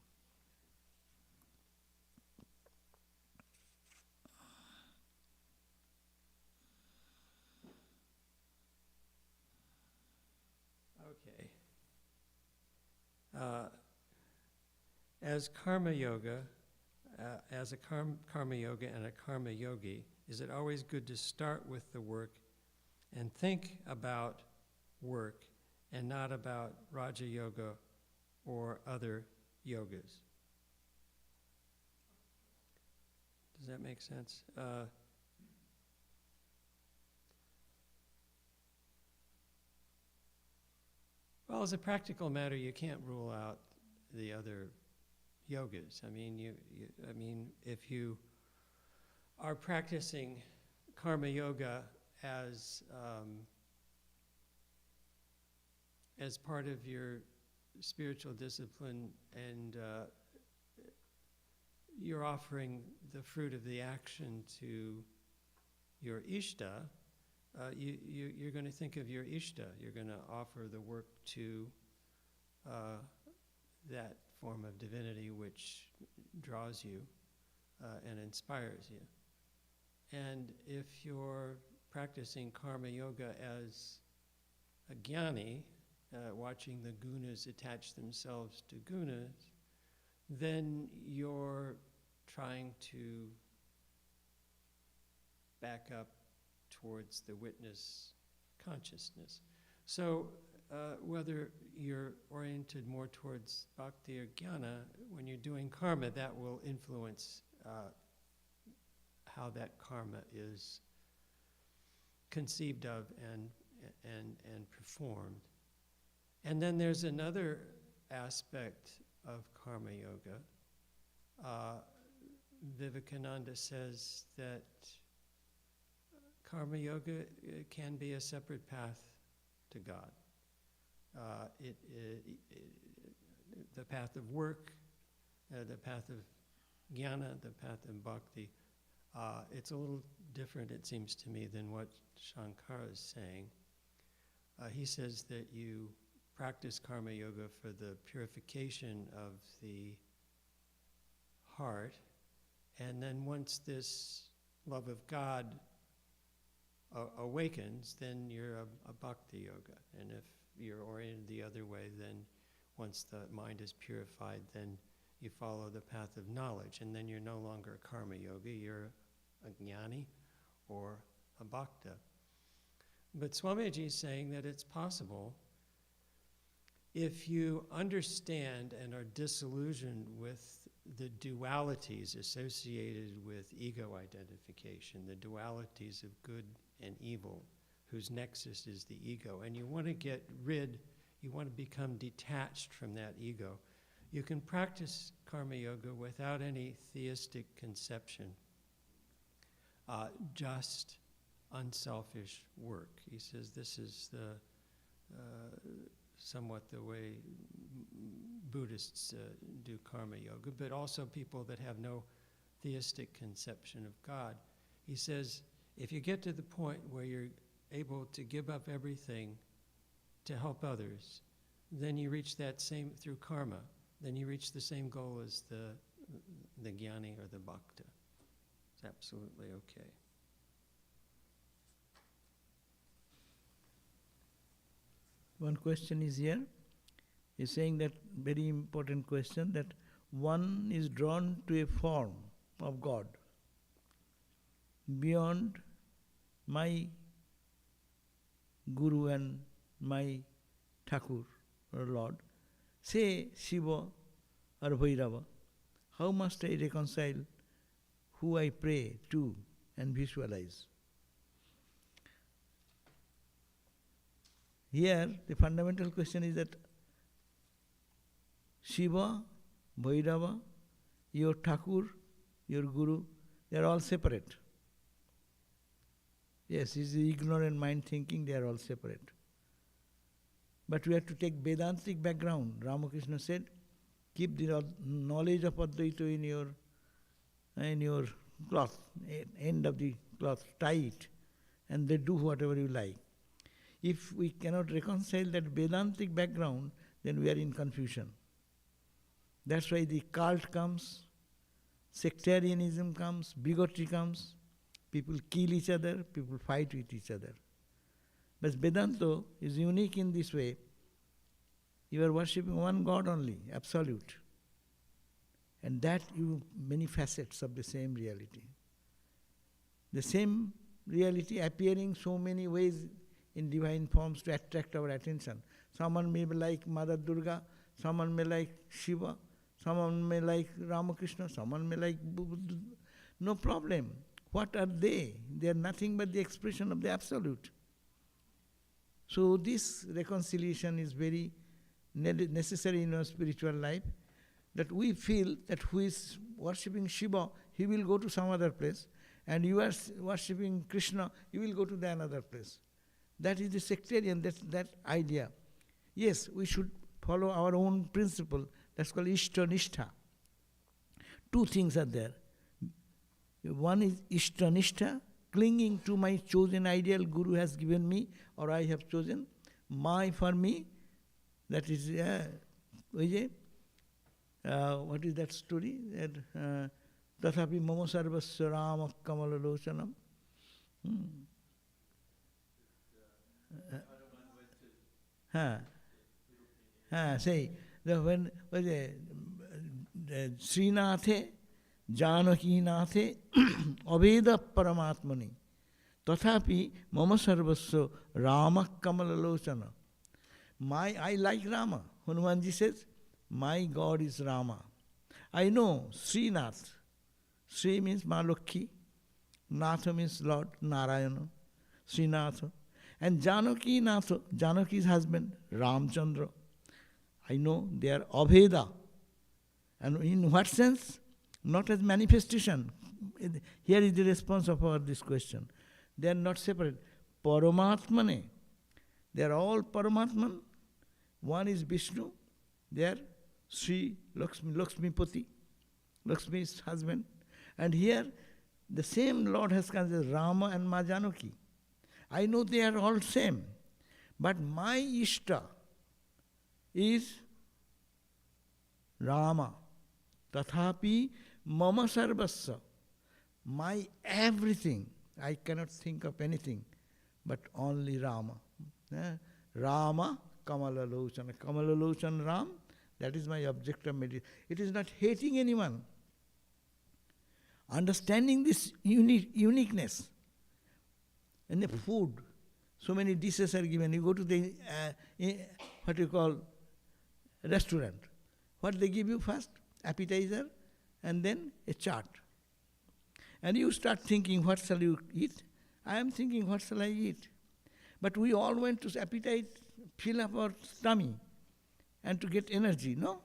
Okay. As karma yoga, as a karma yoga and a karma yogi, is it always good to start with the work and think about work and not about Raja Yoga or other yogas? Does that make sense? Well, as a practical matter, you can't rule out the other yogas. I mean, if you are practicing karma yoga as part of your spiritual discipline, and you're offering the fruit of the action to your ishta, you're going to think of your ishta. You're going to offer the work to that form of divinity which draws you and inspires you. And if you're practicing karma yoga as a jnani, watching the gunas attach themselves to gunas, then you're trying to back up towards the witness consciousness. So whether you're oriented more towards bhakti or jnana, when you're doing karma, that will influence how that karma is conceived of and performed. And then there's another aspect of karma yoga. Vivekananda says that karma yoga can be a separate path to God. The path of work, the path of jnana, the path of bhakti, it's a little different, it seems to me, than what Shankara is saying. He says that you practice karma yoga for the purification of the heart, and then once this love of God awakens, then you're a bhakti yoga. And if you're oriented the other way, then once the mind is purified, then you follow the path of knowledge, and then you're no longer a karma yogi, you're a jnani or a bhakta. But Swamiji is saying that it's possible if you understand and are disillusioned with the dualities associated with ego identification, the dualities of good and evil, whose nexus is the ego, and you want to get rid, you want to become detached from that ego, you can practice karma yoga without any theistic conception, just unselfish work. He says this is somewhat the way Buddhists do karma yoga, but also people that have no theistic conception of God. He says, if you get to the point where you're able to give up everything to help others, then you reach that same, through karma, then you reach the same goal as the jnani or the bhakta. It's absolutely okay. One question is here. He's saying that very important question, that one is drawn to a form of God beyond my Guru and my Thakur or Lord, say Shiva or Bhairava. How must I reconcile who I pray to and visualize? Here, the fundamental question is that Shiva, Bhairava, your Thakur, your Guru, they are all separate. Yes, it's the ignorant mind thinking they are all separate. But we have to take Vedantic background. Ramakrishna said, keep the knowledge of Advaita in your in your cloth, end of the cloth, tie it, and they do whatever you like. If we cannot reconcile that Vedantic background, then we are in confusion. That's why the cult comes, sectarianism comes, bigotry comes, people kill each other, people fight with each other. But Vedanta is unique in this way. You are worshipping one God only, absolute. And that you many facets of the same reality. The same reality appearing so many ways in divine forms to attract our attention. Someone may be like Mother Durga, someone may like Shiva, someone may like Ramakrishna, someone may like Buddha. No problem. What are they? They are nothing but the expression of the Absolute. So this reconciliation is very necessary in our spiritual life, that we feel that who is worshipping Shiva, he will go to some other place, and you are worshipping Krishna, you will go to the another place. That is the sectarian, that idea. Yes, we should follow our own principle. That's called Ishta-nishtha. Two things are there. One is Ishta-nishtha, clinging to my chosen ideal Guru has given me, or I have chosen. For me, that is, what is that story? Tathapi mama sarvasya Rama kamalalocanam. Say, when Srinathe, Janakinathe, Aveda Paramatmani, Tathapi Mama Sarvasya Rama Kamalalochana. I like Rama. Hanumanji says, my God is Rama. I know Srinath. Sri means Malakhi, Natha means Lord Narayana, Srinatha. And Janaki Natha, Janaki's husband, Ramchandra. I know they are Aveda. And in what sense? Not as manifestation. Here is the response of this question. They are not separate. Paramatmane. They are all Paramatman. One is Vishnu. They are Sri Lakshmipati. Lakshmi's husband. And here the same Lord has come as Rama and Ma Janaki. I know they are all same. But my Ishta is Rama. Tathapi mama sarvasya. My everything. I cannot think of anything but only Rama. Rama Kamalalochana. Kamalalochana Ram, that is my object of meditation. It is not hating anyone. Understanding this uniqueness. And the food, so many dishes are given. You go to the, what you call, restaurant. What they give you first? Appetizer, and then a chaat. And you start thinking, what shall you eat? I am thinking, what shall I eat? But we all went to appetite, fill up our tummy, and to get energy, no?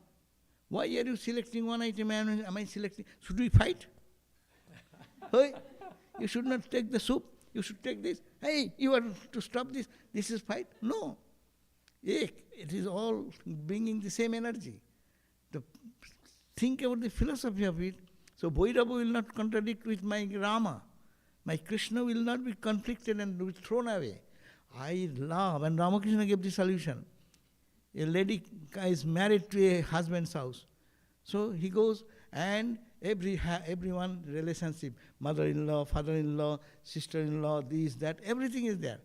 Why are you selecting one item and am I selecting? Should we fight? Hey, you should not take the soup. You should take this. Hey, you are to stop this. This is fight. No. It is all bringing the same energy. Think about the philosophy of it. So Bhairava will not contradict with my Rama. My Krishna will not be conflicted and be thrown away. I love, and Ramakrishna gave the solution. A lady is married to a husband's house. So he goes and everyone relationship, mother-in-law, father-in-law, sister-in-law, this, that, everything is there.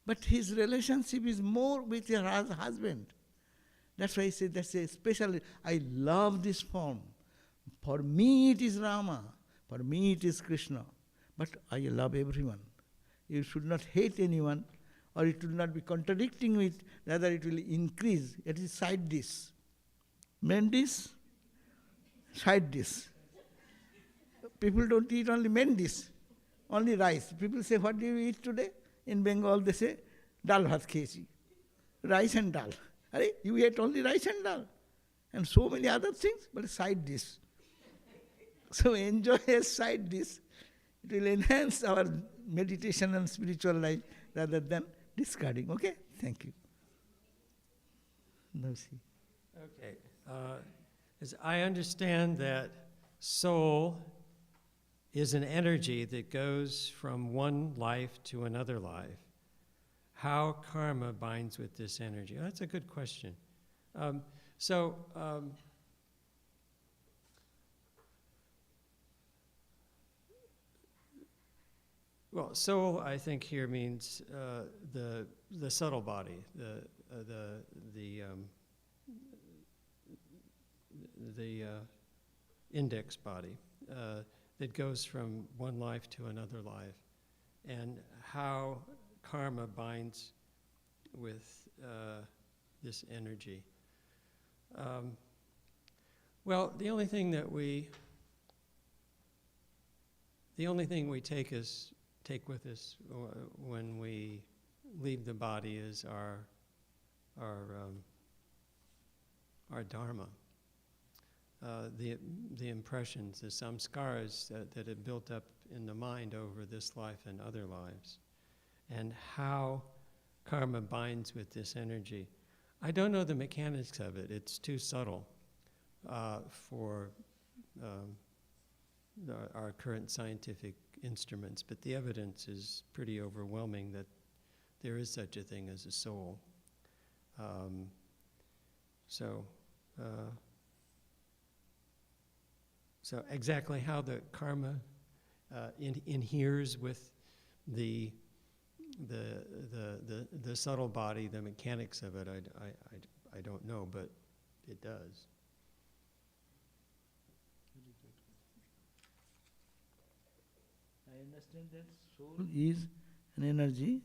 But his relationship is more with her husband. That's why I say that's a special, I love this form. For me it is Rama, for me it is Krishna. But I love everyone. You should not hate anyone, or it will not be contradicting with, rather it will increase. It is side dish. Main dish, side dish. People don't eat only main dish, only rice. People say, what do you eat today? In Bengal they say, dal bhat khayesi. Rice and dal. Arey, you ate only rice and dal. And so many other things, but a side dish. So enjoy a side dish. It will enhance our meditation and spiritual life rather than discarding. Okay? Thank you. Now see. Okay. As I understand that soul is an energy that goes from one life to another life. How karma binds with this energy? Oh, that's a good question. Well, soul, I think here means the subtle body, the index body that goes from one life to another life, and how karma binds with this energy. Well, the only thing we take with us when we leave the body is our dharma, the impressions, the samskaras that have built up in the mind over this life and other lives, and how karma binds with this energy. I don't know the mechanics of it. It's too subtle for our current scientific instruments, but the evidence is pretty overwhelming that there is such a thing as a soul. So exactly how the karma inheres with the subtle body, the mechanics of it, I don't know, but it does. I understand that soul is an energy.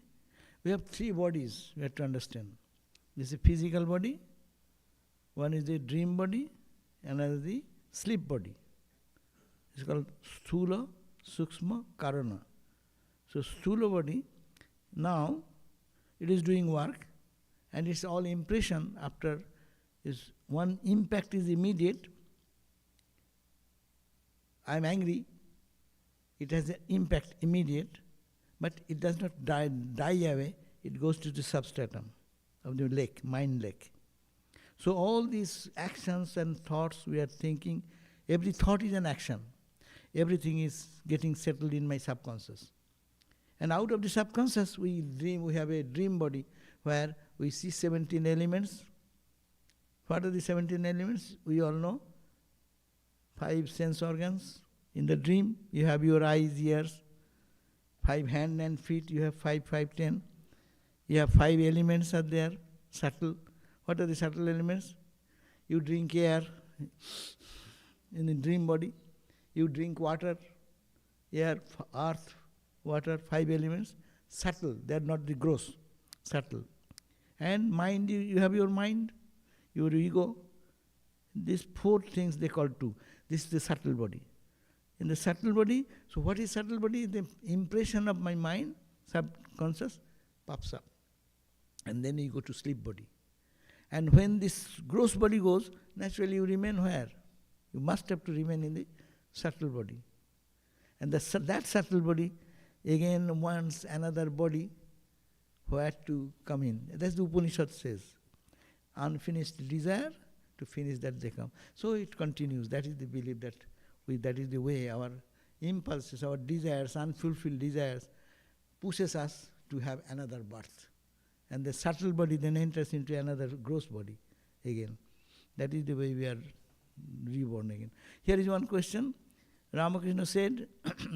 We have three bodies we have to understand. This is a physical body, one is the dream body, another is the sleep body. It's called Sthula, Sukshma, Karana. So Sthula body, now it is doing work, and it's all impression after is one impact is immediate. I am angry. It has an impact immediate, but it does not die away. It goes to the substratum of the lake, mind lake. So all these actions and thoughts we are thinking, every thought is an action. Everything is getting settled in my subconscious. And out of the subconscious we dream, we have a dream body where we see 17 elements. What are the 17 elements? We all know. 5 sense organs. In the dream, you have your eyes, ears, 5 hands and feet, you have 5, 5, 10. You have 5 elements are there, subtle. What are the subtle elements? You drink air in the dream body. You drink water, air, earth, water, 5 elements. Subtle, they are not the gross, subtle. And mind, you have your mind, your ego. These 4 things they call 2. This is the subtle body. In the subtle body, so what is subtle body? The impression of my mind, subconscious, pops up. And then you go to sleep body. And when this gross body goes, naturally you remain where? You must have to remain in the subtle body. And that subtle body again wants another body where to come in. That's the Upanishad says. Unfinished desire, to finish that they come. So it continues. That is the belief that that is the way our impulses, our desires, unfulfilled desires, pushes us to have another birth. And the subtle body then enters into another gross body again. That is the way we are reborn again. Here is one question. Ramakrishna said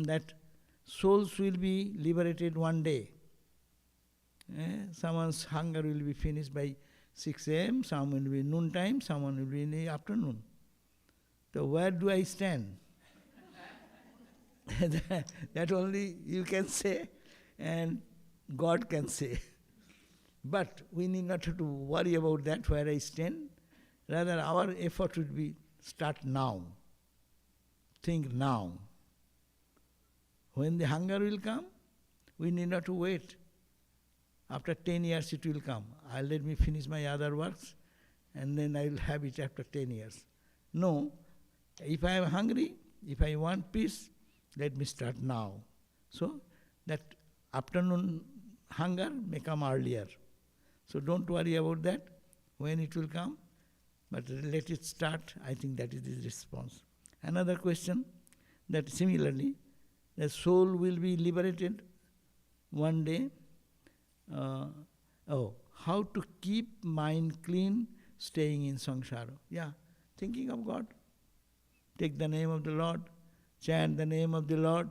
that souls will be liberated one day. Someone's hunger will be finished by 6 a.m., some will be noontime, someone will be in the afternoon. So where do I stand? That only you can say and God can say. But we need not have to worry about that, where I stand. Rather our effort would be start now. Think now. When the hunger will come, we need not to wait. After 10 years it will come. Let me finish my other works and then I will have it after 10 years. No. If I am hungry, if I want peace, let me start now. So that afternoon hunger may come earlier. So don't worry about that, when it will come, but let it start. I think that is the response. Another question, that similarly, the soul will be liberated one day. How to keep mind clean, staying in samsara. Yeah, thinking of God. Take the name of the Lord, chant the name of the Lord,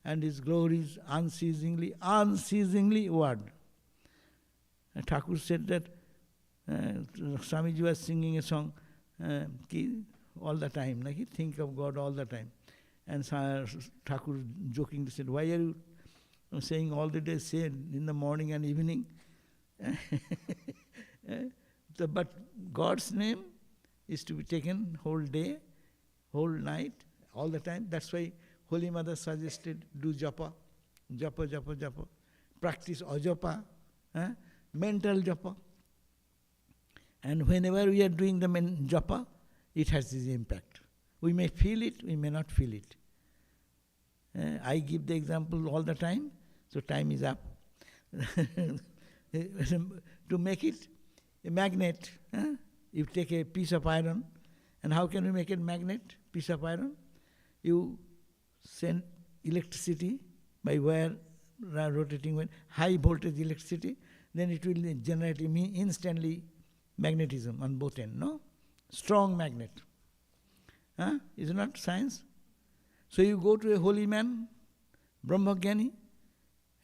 and His glories unceasingly word. Thakur said that Swamiji was singing a song all the time, like he think of God all the time. And Thakur jokingly said, why are you saying all the day, say in the morning and evening? But God's name is to be taken whole day, whole night, all the time. That's why Holy Mother suggested do japa, japa, japa, japa. Practice ajapa, mental japa. And whenever we are doing the japa, it has this impact. We may feel it, we may not feel it. I give the example all the time, so time is up. To make it a magnet, you take a piece of iron, and how can we make it magnet, piece of iron? You send electricity by wire, rotating wire, high voltage electricity, then it will generate instantly magnetism on both ends, no? Strong magnet. Is it not science? So you go to a holy man, Brahmagyani,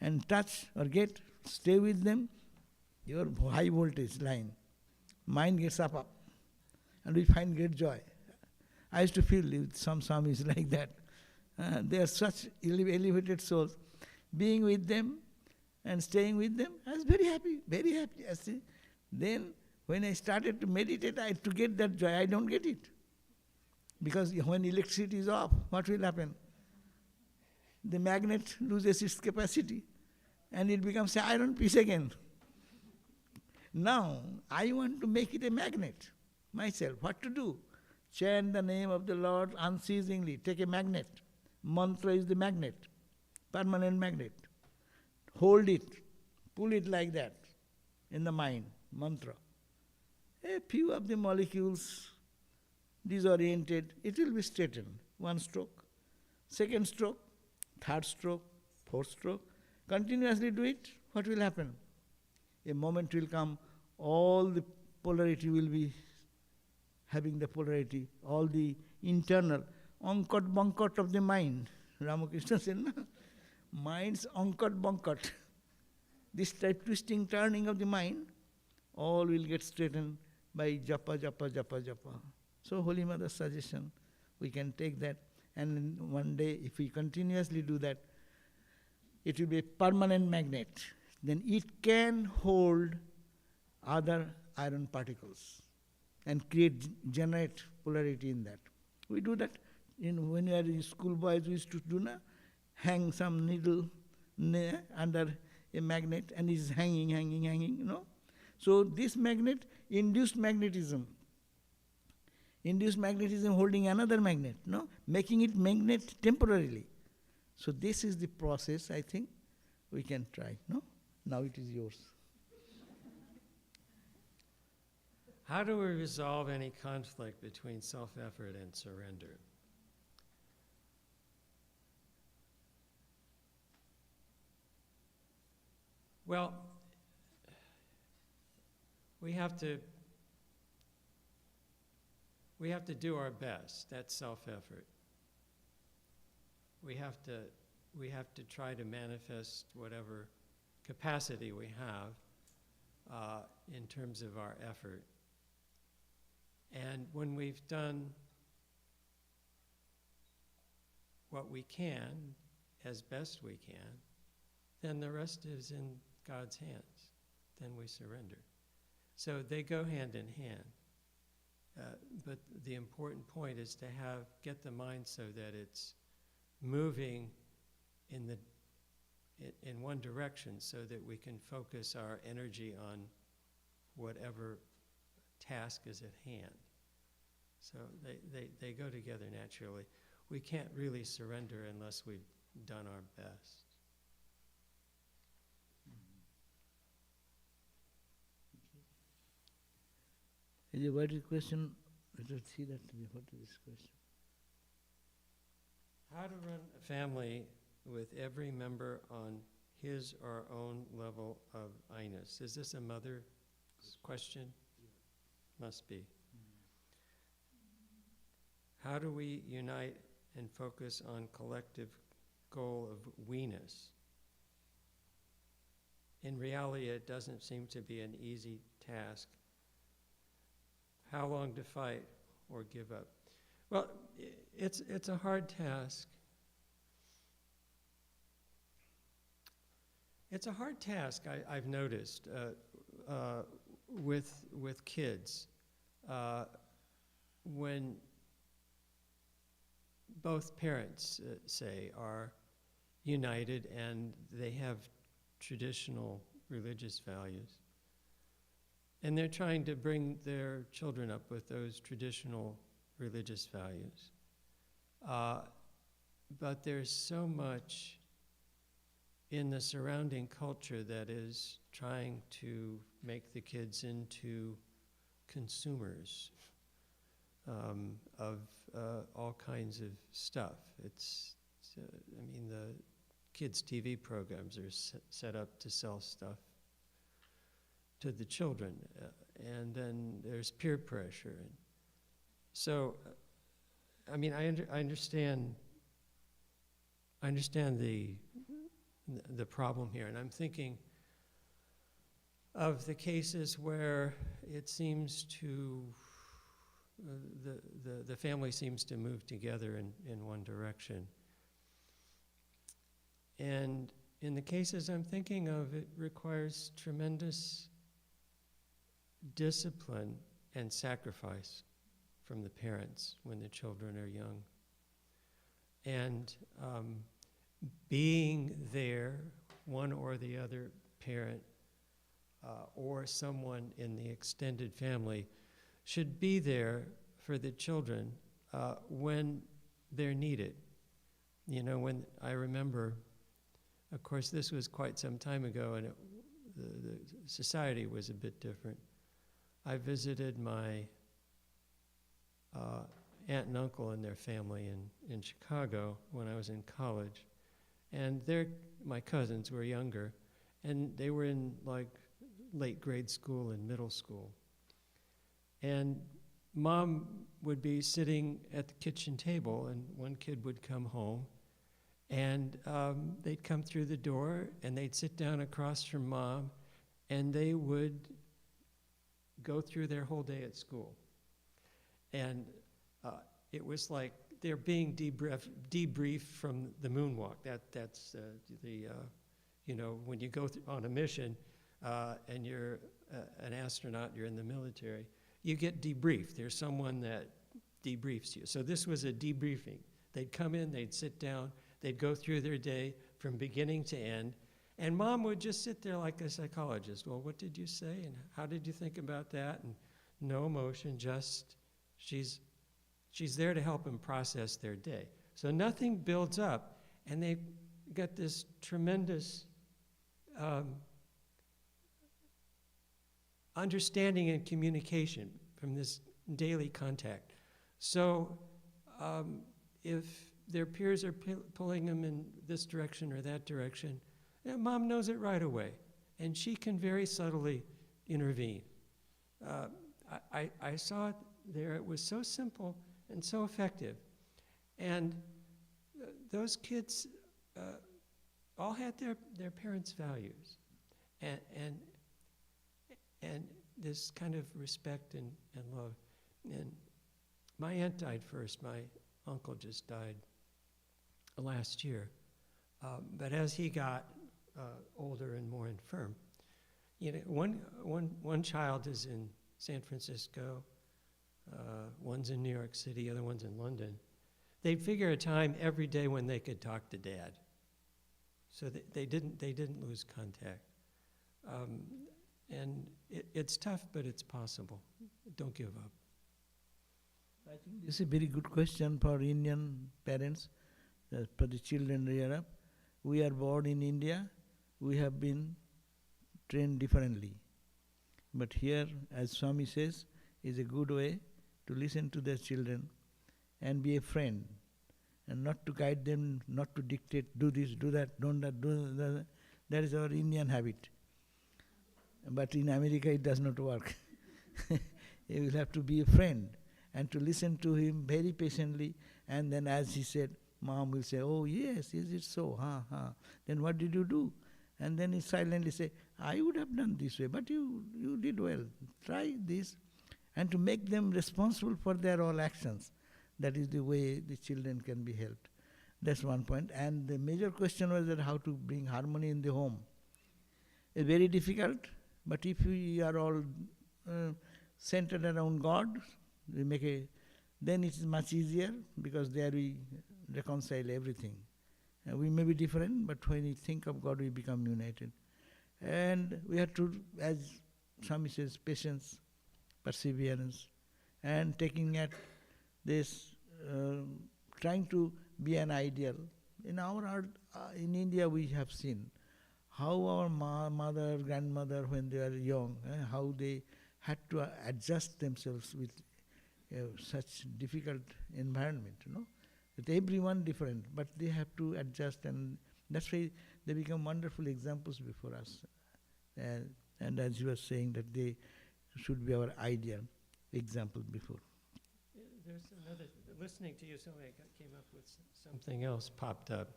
and touch or stay with them, your high voltage line, mind gets up, and we find great joy. I used to feel with some swamis like that. They are such elevated souls. Being with them and staying with them, I was very happy, very happy. Then when I started to meditate, to get that joy, I don't get it. Because when electricity is off, what will happen? The magnet loses its capacity and it becomes an iron piece again. Now, I want to make it a magnet myself. What to do? Chant the name of the Lord unceasingly. Take a magnet. Mantra is the magnet, permanent magnet. Hold it, pull it like that in the mind, mantra. A few of the molecules disoriented, it will be straightened. One stroke, second stroke, third stroke, fourth stroke. Continuously do it, what will happen? A moment will come, all the polarity will be having the polarity, all the internal, angkat bankat of the mind. Ramakrishna said, no? Mind's angkat bankat. This type twisting, turning of the mind, all will get straightened by japa, japa, japa, japa. So Holy Mother's suggestion, we can take that, and one day if we continuously do that, it will be a permanent magnet. Then it can hold other iron particles and generate polarity in that. We do that when we are in school, boys we used to do hang some needle under a magnet, and it is hanging, you know. So this magnet induced magnetism holding another magnet, no, making it magnet temporarily. So this is the process, I think we can try, no? Now it is yours. How do we resolve any conflict between self-effort and surrender? Well, we have to do our best. That's self-effort. We have to try to manifest whatever capacity we have in terms of our effort. And when we've done what we can, as best we can, then the rest is in God's hands. Then we surrender. So they go hand in hand. But the important point is to get the mind so that it's moving in one direction, so that we can focus our energy on whatever task is at hand. So they go together naturally. We can't really surrender unless we've done our best. What is the question? Let us see that. What is this question? How to run a family with every member on his or her own level of I-ness. Is this a mother's question? Must be. How do we unite and focus on collective goal of we-ness? In reality, it doesn't seem to be an easy task. How long to fight or give up? Well, it's a hard task. It's a hard task, I've noticed, with kids. When both parents, say, are united and they have traditional religious values, and they're trying to bring their children up with those traditional religious values. But there's so much in the surrounding culture that is trying to make the kids into consumers of all kinds of stuff. I mean, the kids' TV programs are set up to sell stuff to the children, and then there's peer pressure. And so, I mean, I understand the problem here, and I'm thinking of the cases where it seems to the family seems to move together in one direction. And in the cases I'm thinking of, it requires tremendous discipline and sacrifice from the parents when the children are young. And being there, one or the other parent or someone in the extended family should be there for the children when they're needed. You know, when I remember, of course, this was quite some time ago, and the society was a bit different. I visited my aunt and uncle and their family in Chicago when I was in college. And my cousins were younger, and they were in like late grade school and middle school. And Mom would be sitting at the kitchen table, and one kid would come home, and they'd come through the door, and they'd sit down across from Mom, and they would go through their whole day at school. And it was like they're being debriefed from the moonwalk. That's you know, when you go on a mission and you're an astronaut, you're in the military, you get debriefed. There's someone that debriefs you. So this was a debriefing. They'd come in, they'd sit down, they'd go through their day from beginning to end, and Mom would just sit there like a psychologist. Well, what did you say, and how did you think about that? And no emotion, just she's there to help them process their day. So nothing builds up, and they've got this tremendous understanding and communication from this daily contact. So if their peers are pulling them in this direction or that direction, Mom knows it right away, and she can very subtly intervene. I saw it there. It was so simple and so effective. And those kids all had their parents' values and this kind of respect and love. And my aunt died first. My uncle just died last year. But as he got older and more infirm, you know, one child is in San Francisco, one's in New York City, other one's in London. They'd figure a time every day when they could talk to Dad. So they didn't lose contact. And it's tough, but it's possible. Don't give up. I think this is a very good question for Indian parents, for the children reared up. We are born in India. We have been trained differently. But here, as Swami says, is a good way to listen to their children and be a friend and not to guide them, not to dictate, do this, do that, don't that, do that. That is our Indian habit. But in America it does not work. You will have to be a friend and to listen to him very patiently, and then as he said, mom will say, oh yes, is it so? Then what did you do? And then he silently say, I would have done this way, but you did well. Try this. And to make them responsible for their all actions. That is the way the children can be helped. That's one point. And the major question was that how to bring harmony in the home. It's very difficult, but if we are all centered around God, then it is much easier, because there we reconcile everything. We may be different, but when we think of God, we become united. And we have to, as Swami says, patience, perseverance, and taking at this, trying to be an ideal. In our art, in India we have seen how our mother, grandmother, when they were young, how they had to adjust themselves with such difficult environment, With everyone different, but they have to adjust, and that's why they become wonderful examples before us. And as you were saying, that they should be our ideal example before. There's another, listening to you, somebody came up with something else popped up,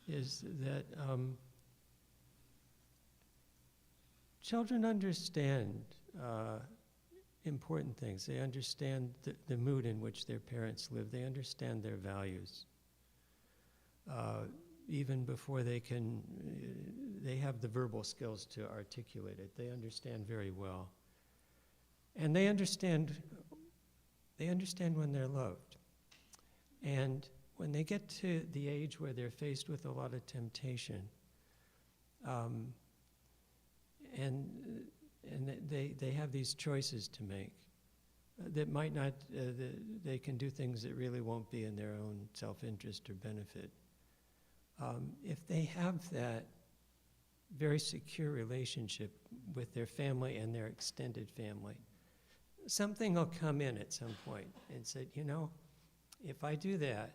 is that children understand important things. They understand the mood in which their parents live. They understand their values. Even before they have the verbal skills to articulate it. They understand very well. And they understand when they're loved. And when they get to the age where they're faced with a lot of temptation, and they have these choices to make that might not, they can do things that really won't be in their own self-interest or benefit. If they have that very secure relationship with their family and their extended family, something will come in at some point and say, if I do that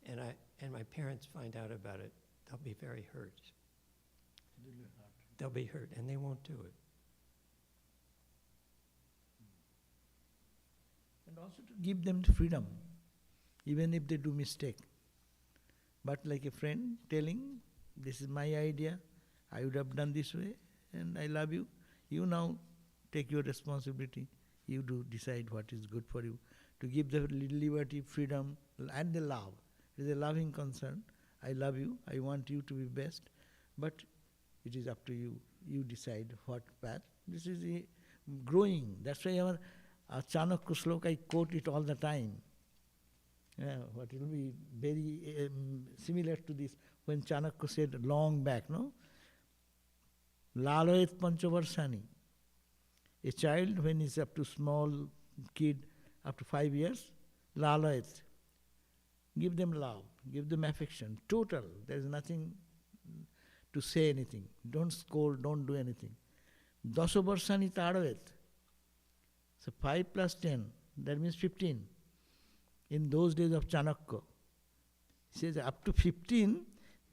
and my parents find out about it, they'll be very hurt. They'll be hurt, and they won't do it. And also to give them the freedom, even if they do mistake. But like a friend telling, this is my idea, I would have done this way, and I love you. You now take your responsibility. You do decide what is good for you. To give the liberty, freedom, and the love. It is a loving concern. I love you, I want you to be best, but it is up to you. You decide what path. This is growing. That's why our Chanakya sloka, I quote it all the time. What will be very similar to this, when Chanakya said long back, Lalayat Panchavarshani. A child, when he's up to small kid, up to 5 years, Lalayat. Give them love, give them affection, total. There is nothing to say anything. Don't scold, don't do anything. Dasavarshani Tadayat. So 5 plus 10, that means 15. In those days of Chanakya, he says up to 15,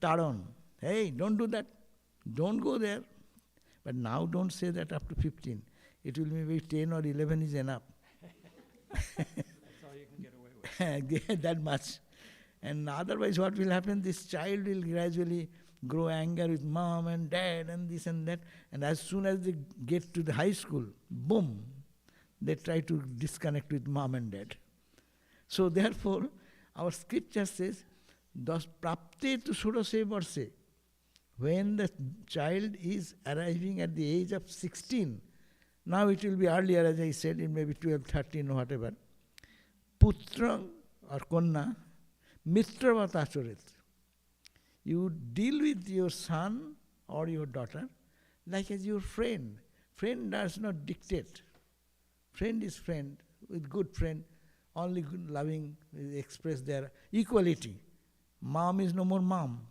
Tadan. Hey, don't do that. Don't go there. But now don't say that up to 15. It will be maybe 10 or 11 is enough. That's all you can get away with. That much. And otherwise what will happen? This child will gradually grow anger with mom and dad and this and that. And as soon as they get to the high school, boom, they try to disconnect with mom and dad. So therefore, our scripture says, Das prapte tu shodase varshe. When the child is arriving at the age of 16, now it will be earlier, as I said, it may be 12, 13, whatever. Putra or konna, mitravat acharet. You deal with your son or your daughter like as your friend. Friend does not dictate. Friend is friend, with good friend, only good loving, express their equality. Mom is no more mom.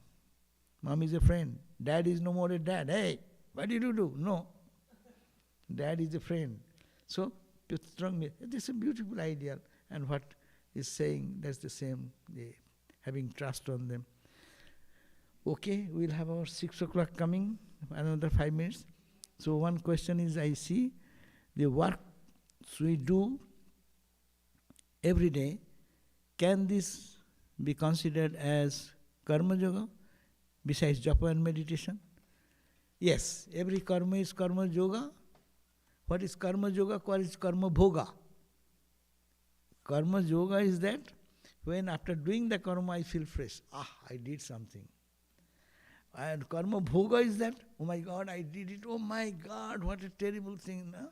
Mom is a friend. Dad is no more a dad. Hey, what did you do? No. Dad is a friend. So, this is a beautiful ideal. And what is saying, that's the same. having trust on them. Okay, we'll have our 6 o'clock coming, another 5 minutes. So one question is, I see the work we do every day, can this be considered as karma yoga besides japa and meditation? Yes, every karma is karma yoga. What is karma yoga? What is karma bhoga? Karma yoga is that when after doing the karma I feel fresh. I did something. And karma bhoga is that, oh my God, I did it. Oh my God, what a terrible thing. No?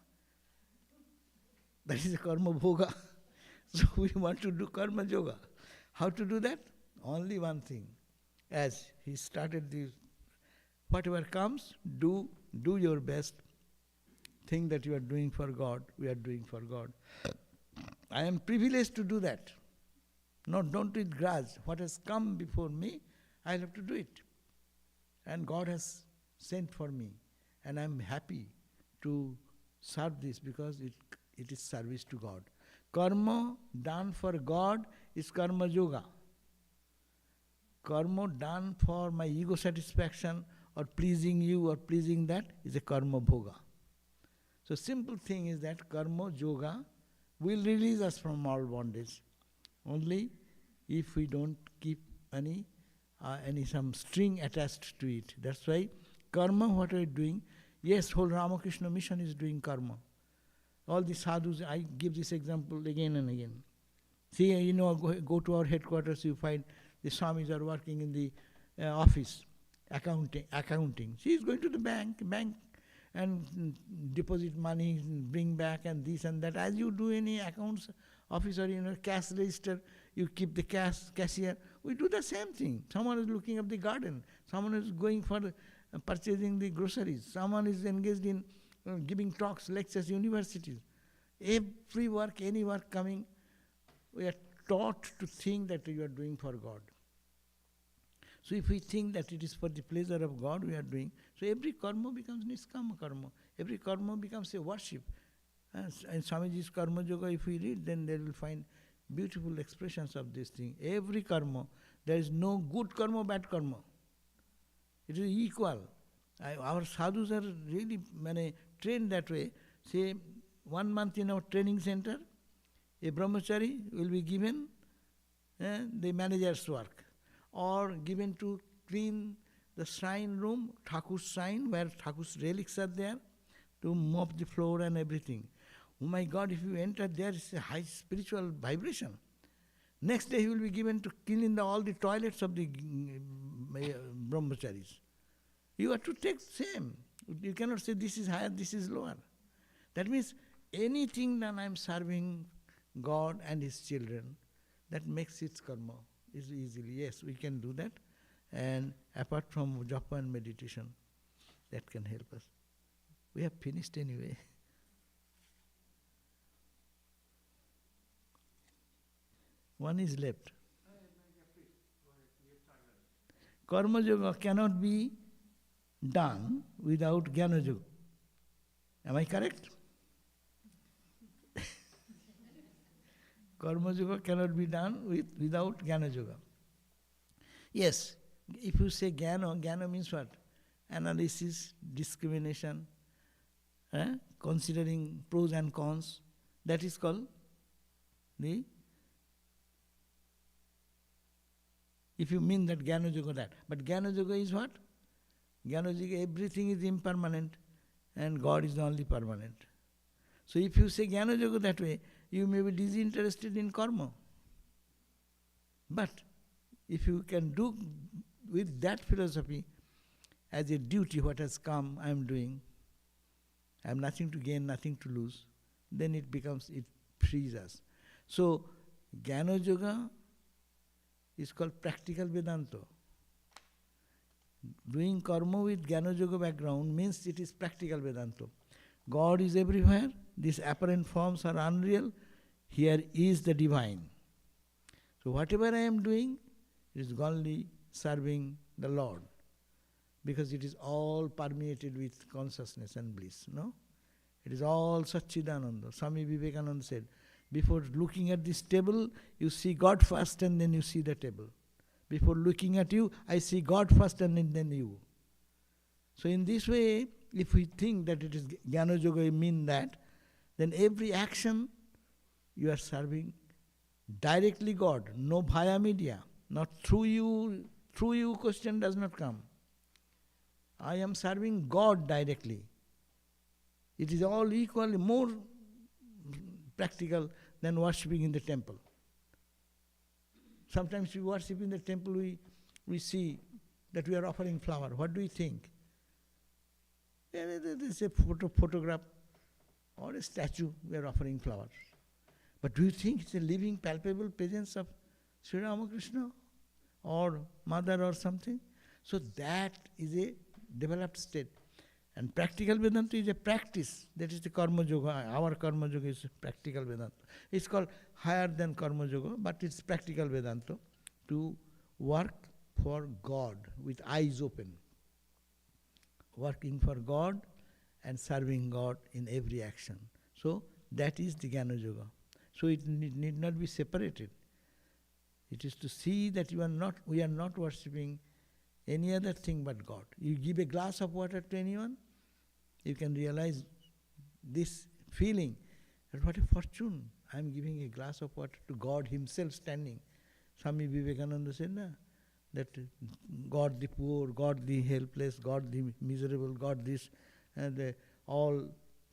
That is a karma bhoga. So we want to do karma yoga. How to do that? Only one thing. As he started this, whatever comes, do your best. Think that you are doing for God, we are doing for God. I am privileged to do that. Don't do it grudge. What has come before me, I'll have to do it. And God has sent for me. And I'm happy to serve this because it is service to God. Karma done for God is karma yoga. Karma done for my ego satisfaction or pleasing you or pleasing that is a karma bhoga. So simple thing is that karma yoga will release us from all bondage. Only if we don't keep any some string attached to it. That's why karma, what are you doing? Yes, whole Ramakrishna mission is doing karma. All the sadhus, I give this example again and again. See, go to our headquarters, you find the swamis are working in the office, accounting. She is going to the bank and deposit money, bring back and this and that. As you do any accounts officer, cash register, you keep the cashier. We do the same thing. Someone is looking at the garden. Someone is going for purchasing the groceries. Someone is engaged in giving talks, lectures, universities. Every work, any work coming, we are taught to think that you are doing for God. So if we think that it is for the pleasure of God we are doing, so every karma becomes niskama karma. Every karma becomes a worship. And Swamiji's karma yoga, if we read, then they will find beautiful expressions of this thing. Every karma, there is no good karma, bad karma. It is equal. Our sadhus are really trained that way. Say, 1 month in our training center, a brahmachari will be given the manager's work, or given to clean the shrine room, Thakur's shrine, where Thakur's relics are there, to mop the floor and everything. Oh my God, if you enter there, it's a high spiritual vibration. Next day he will be given to clean all the toilets of the brahmacharis. You have to take same. You cannot say this is higher, this is lower. That means anything that I am serving God and His children, that makes its karma is easily. Yes, we can do that. And apart from japa and meditation, that can help us. We have finished anyway. One is left. Karma yoga cannot be done without jnana yoga. Am I correct? Karma yoga cannot be done without jnana yoga. Yes, if you say jnana means what? Analysis, discrimination, considering pros and cons. That is called the. If you mean that jnana yoga, that. But jnana yoga is what? Jnana yoga, everything is impermanent and God is the only permanent. So if you say jnana yoga that way, you may be disinterested in karma. But if you can do with that philosophy as a duty, what has come, I am doing, I have nothing to gain, nothing to lose, then it frees us. So jnana yoga is called practical Vedanta. Doing karma with jnana yoga background means it is practical Vedanta. God is everywhere. These apparent forms are unreal. Here is the divine. So whatever I am doing, it is only serving the Lord. Because it is all permeated with consciousness and bliss. No? It is all Satchidananda. Swami Vivekananda said, before looking at this table, you see God first and then you see the table. Before looking at you, I see God first and then you. So in this way, if we think that it is Jnana Yoga, mean that, then every action you are serving directly God, no via media, not through you. Through you question does not come. I am serving God directly. It is all equally more practical than worshipping in the temple. Sometimes we worship in the temple, we see that we are offering flower. What do we think? There is a photograph or a statue, we are offering flowers. But do you think it's a living, palpable presence of Sri Ramakrishna or Mother or something? So that is a developed state. And practical Vedanta is a practice. That is the Karma Yoga. Our Karma Yoga is practical Vedanta. It's called higher than Karma Yoga, but it's practical Vedanta, to work for God with eyes open. Working for God and serving God in every action. So that is the Jnana Yoga. So it need not be separated. It is to see that we are not worshipping any other thing but God. You give a glass of water to anyone, you can realize this feeling that what a fortune. I am giving a glass of water to God Himself standing. Swami Vivekananda said, that God the poor, God the helpless, God the miserable, God this, and all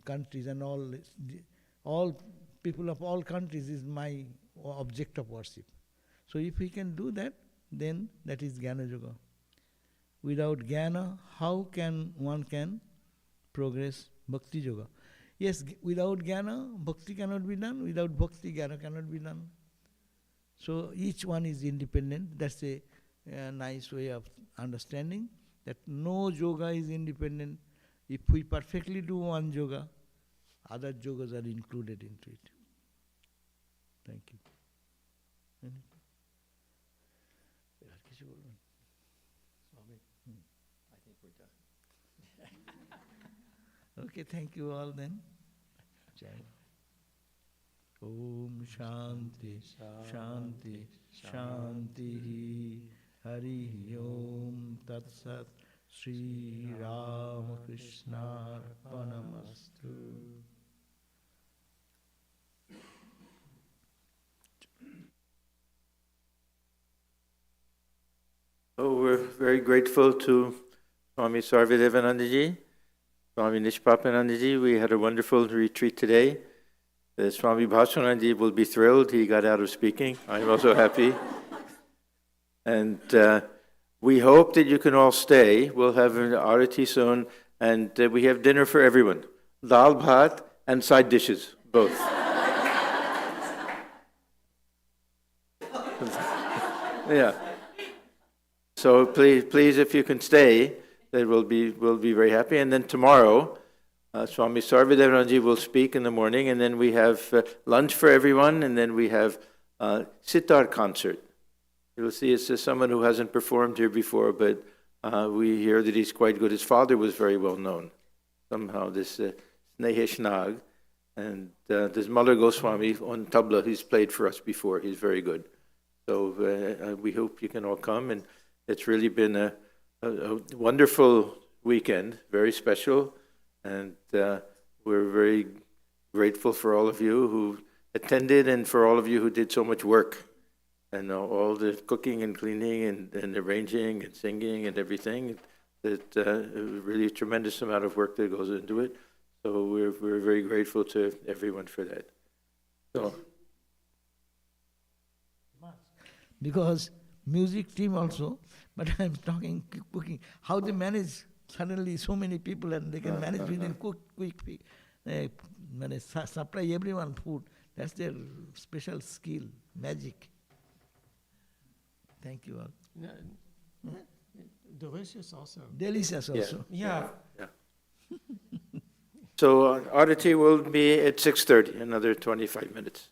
countries and all people of all countries is my object of worship. So if we can do that, then that is Jnana Yoga. Without Jnana, how can one progress Bhakti Yoga? Yes, without Jnana, Bhakti cannot be done. Without Bhakti, Jnana cannot be done. So each one is independent. That's a nice way of understanding that no yoga is independent. If we perfectly do one yoga, other yogas are included into it. Thank you. Swami, I think we're done. Okay, thank you all then. Jai. Om Shanti, Shanti, Shanti. Hari Om Tat Sat. Sri Ramakrishna Arpanamastu. So we're very grateful to Swami Sarvadevanandaji, Swami Nishpapanandaji. We had a wonderful retreat today. Swami Bhaswanandaji will be thrilled. He got out of speaking. I'm also happy. And we hope that you can all stay. We'll have an arati soon, and we have dinner for everyone. Dal bhat and side dishes, both. Yeah. So please, if you can stay, then we'll be very happy. And then tomorrow, Swami Sarvadevanandaji will speak in the morning, and then we have lunch for everyone, and then we have sitar concert. You'll see it's someone who hasn't performed here before, but we hear that he's quite good. His father was very well known. Somehow this Snehesh Nag, and this Mallar Goswami on tabla, he's played for us before. He's very good. So we hope you can all come, and it's really been a wonderful weekend, very special, and we're very grateful for all of you who attended and for all of you who did so much work, and all the cooking and cleaning and arranging and singing and everything. That really a tremendous amount of work that goes into it. So we're very grateful to everyone for that. So. Because music team also, but I'm talking cooking. How they manage suddenly so many people and they can manage within quick, supply everyone food. That's their special skill, magic. Thank you all. Delicious also. Delicious also. Yeah. So Arati will be at 6:30, another 25 minutes.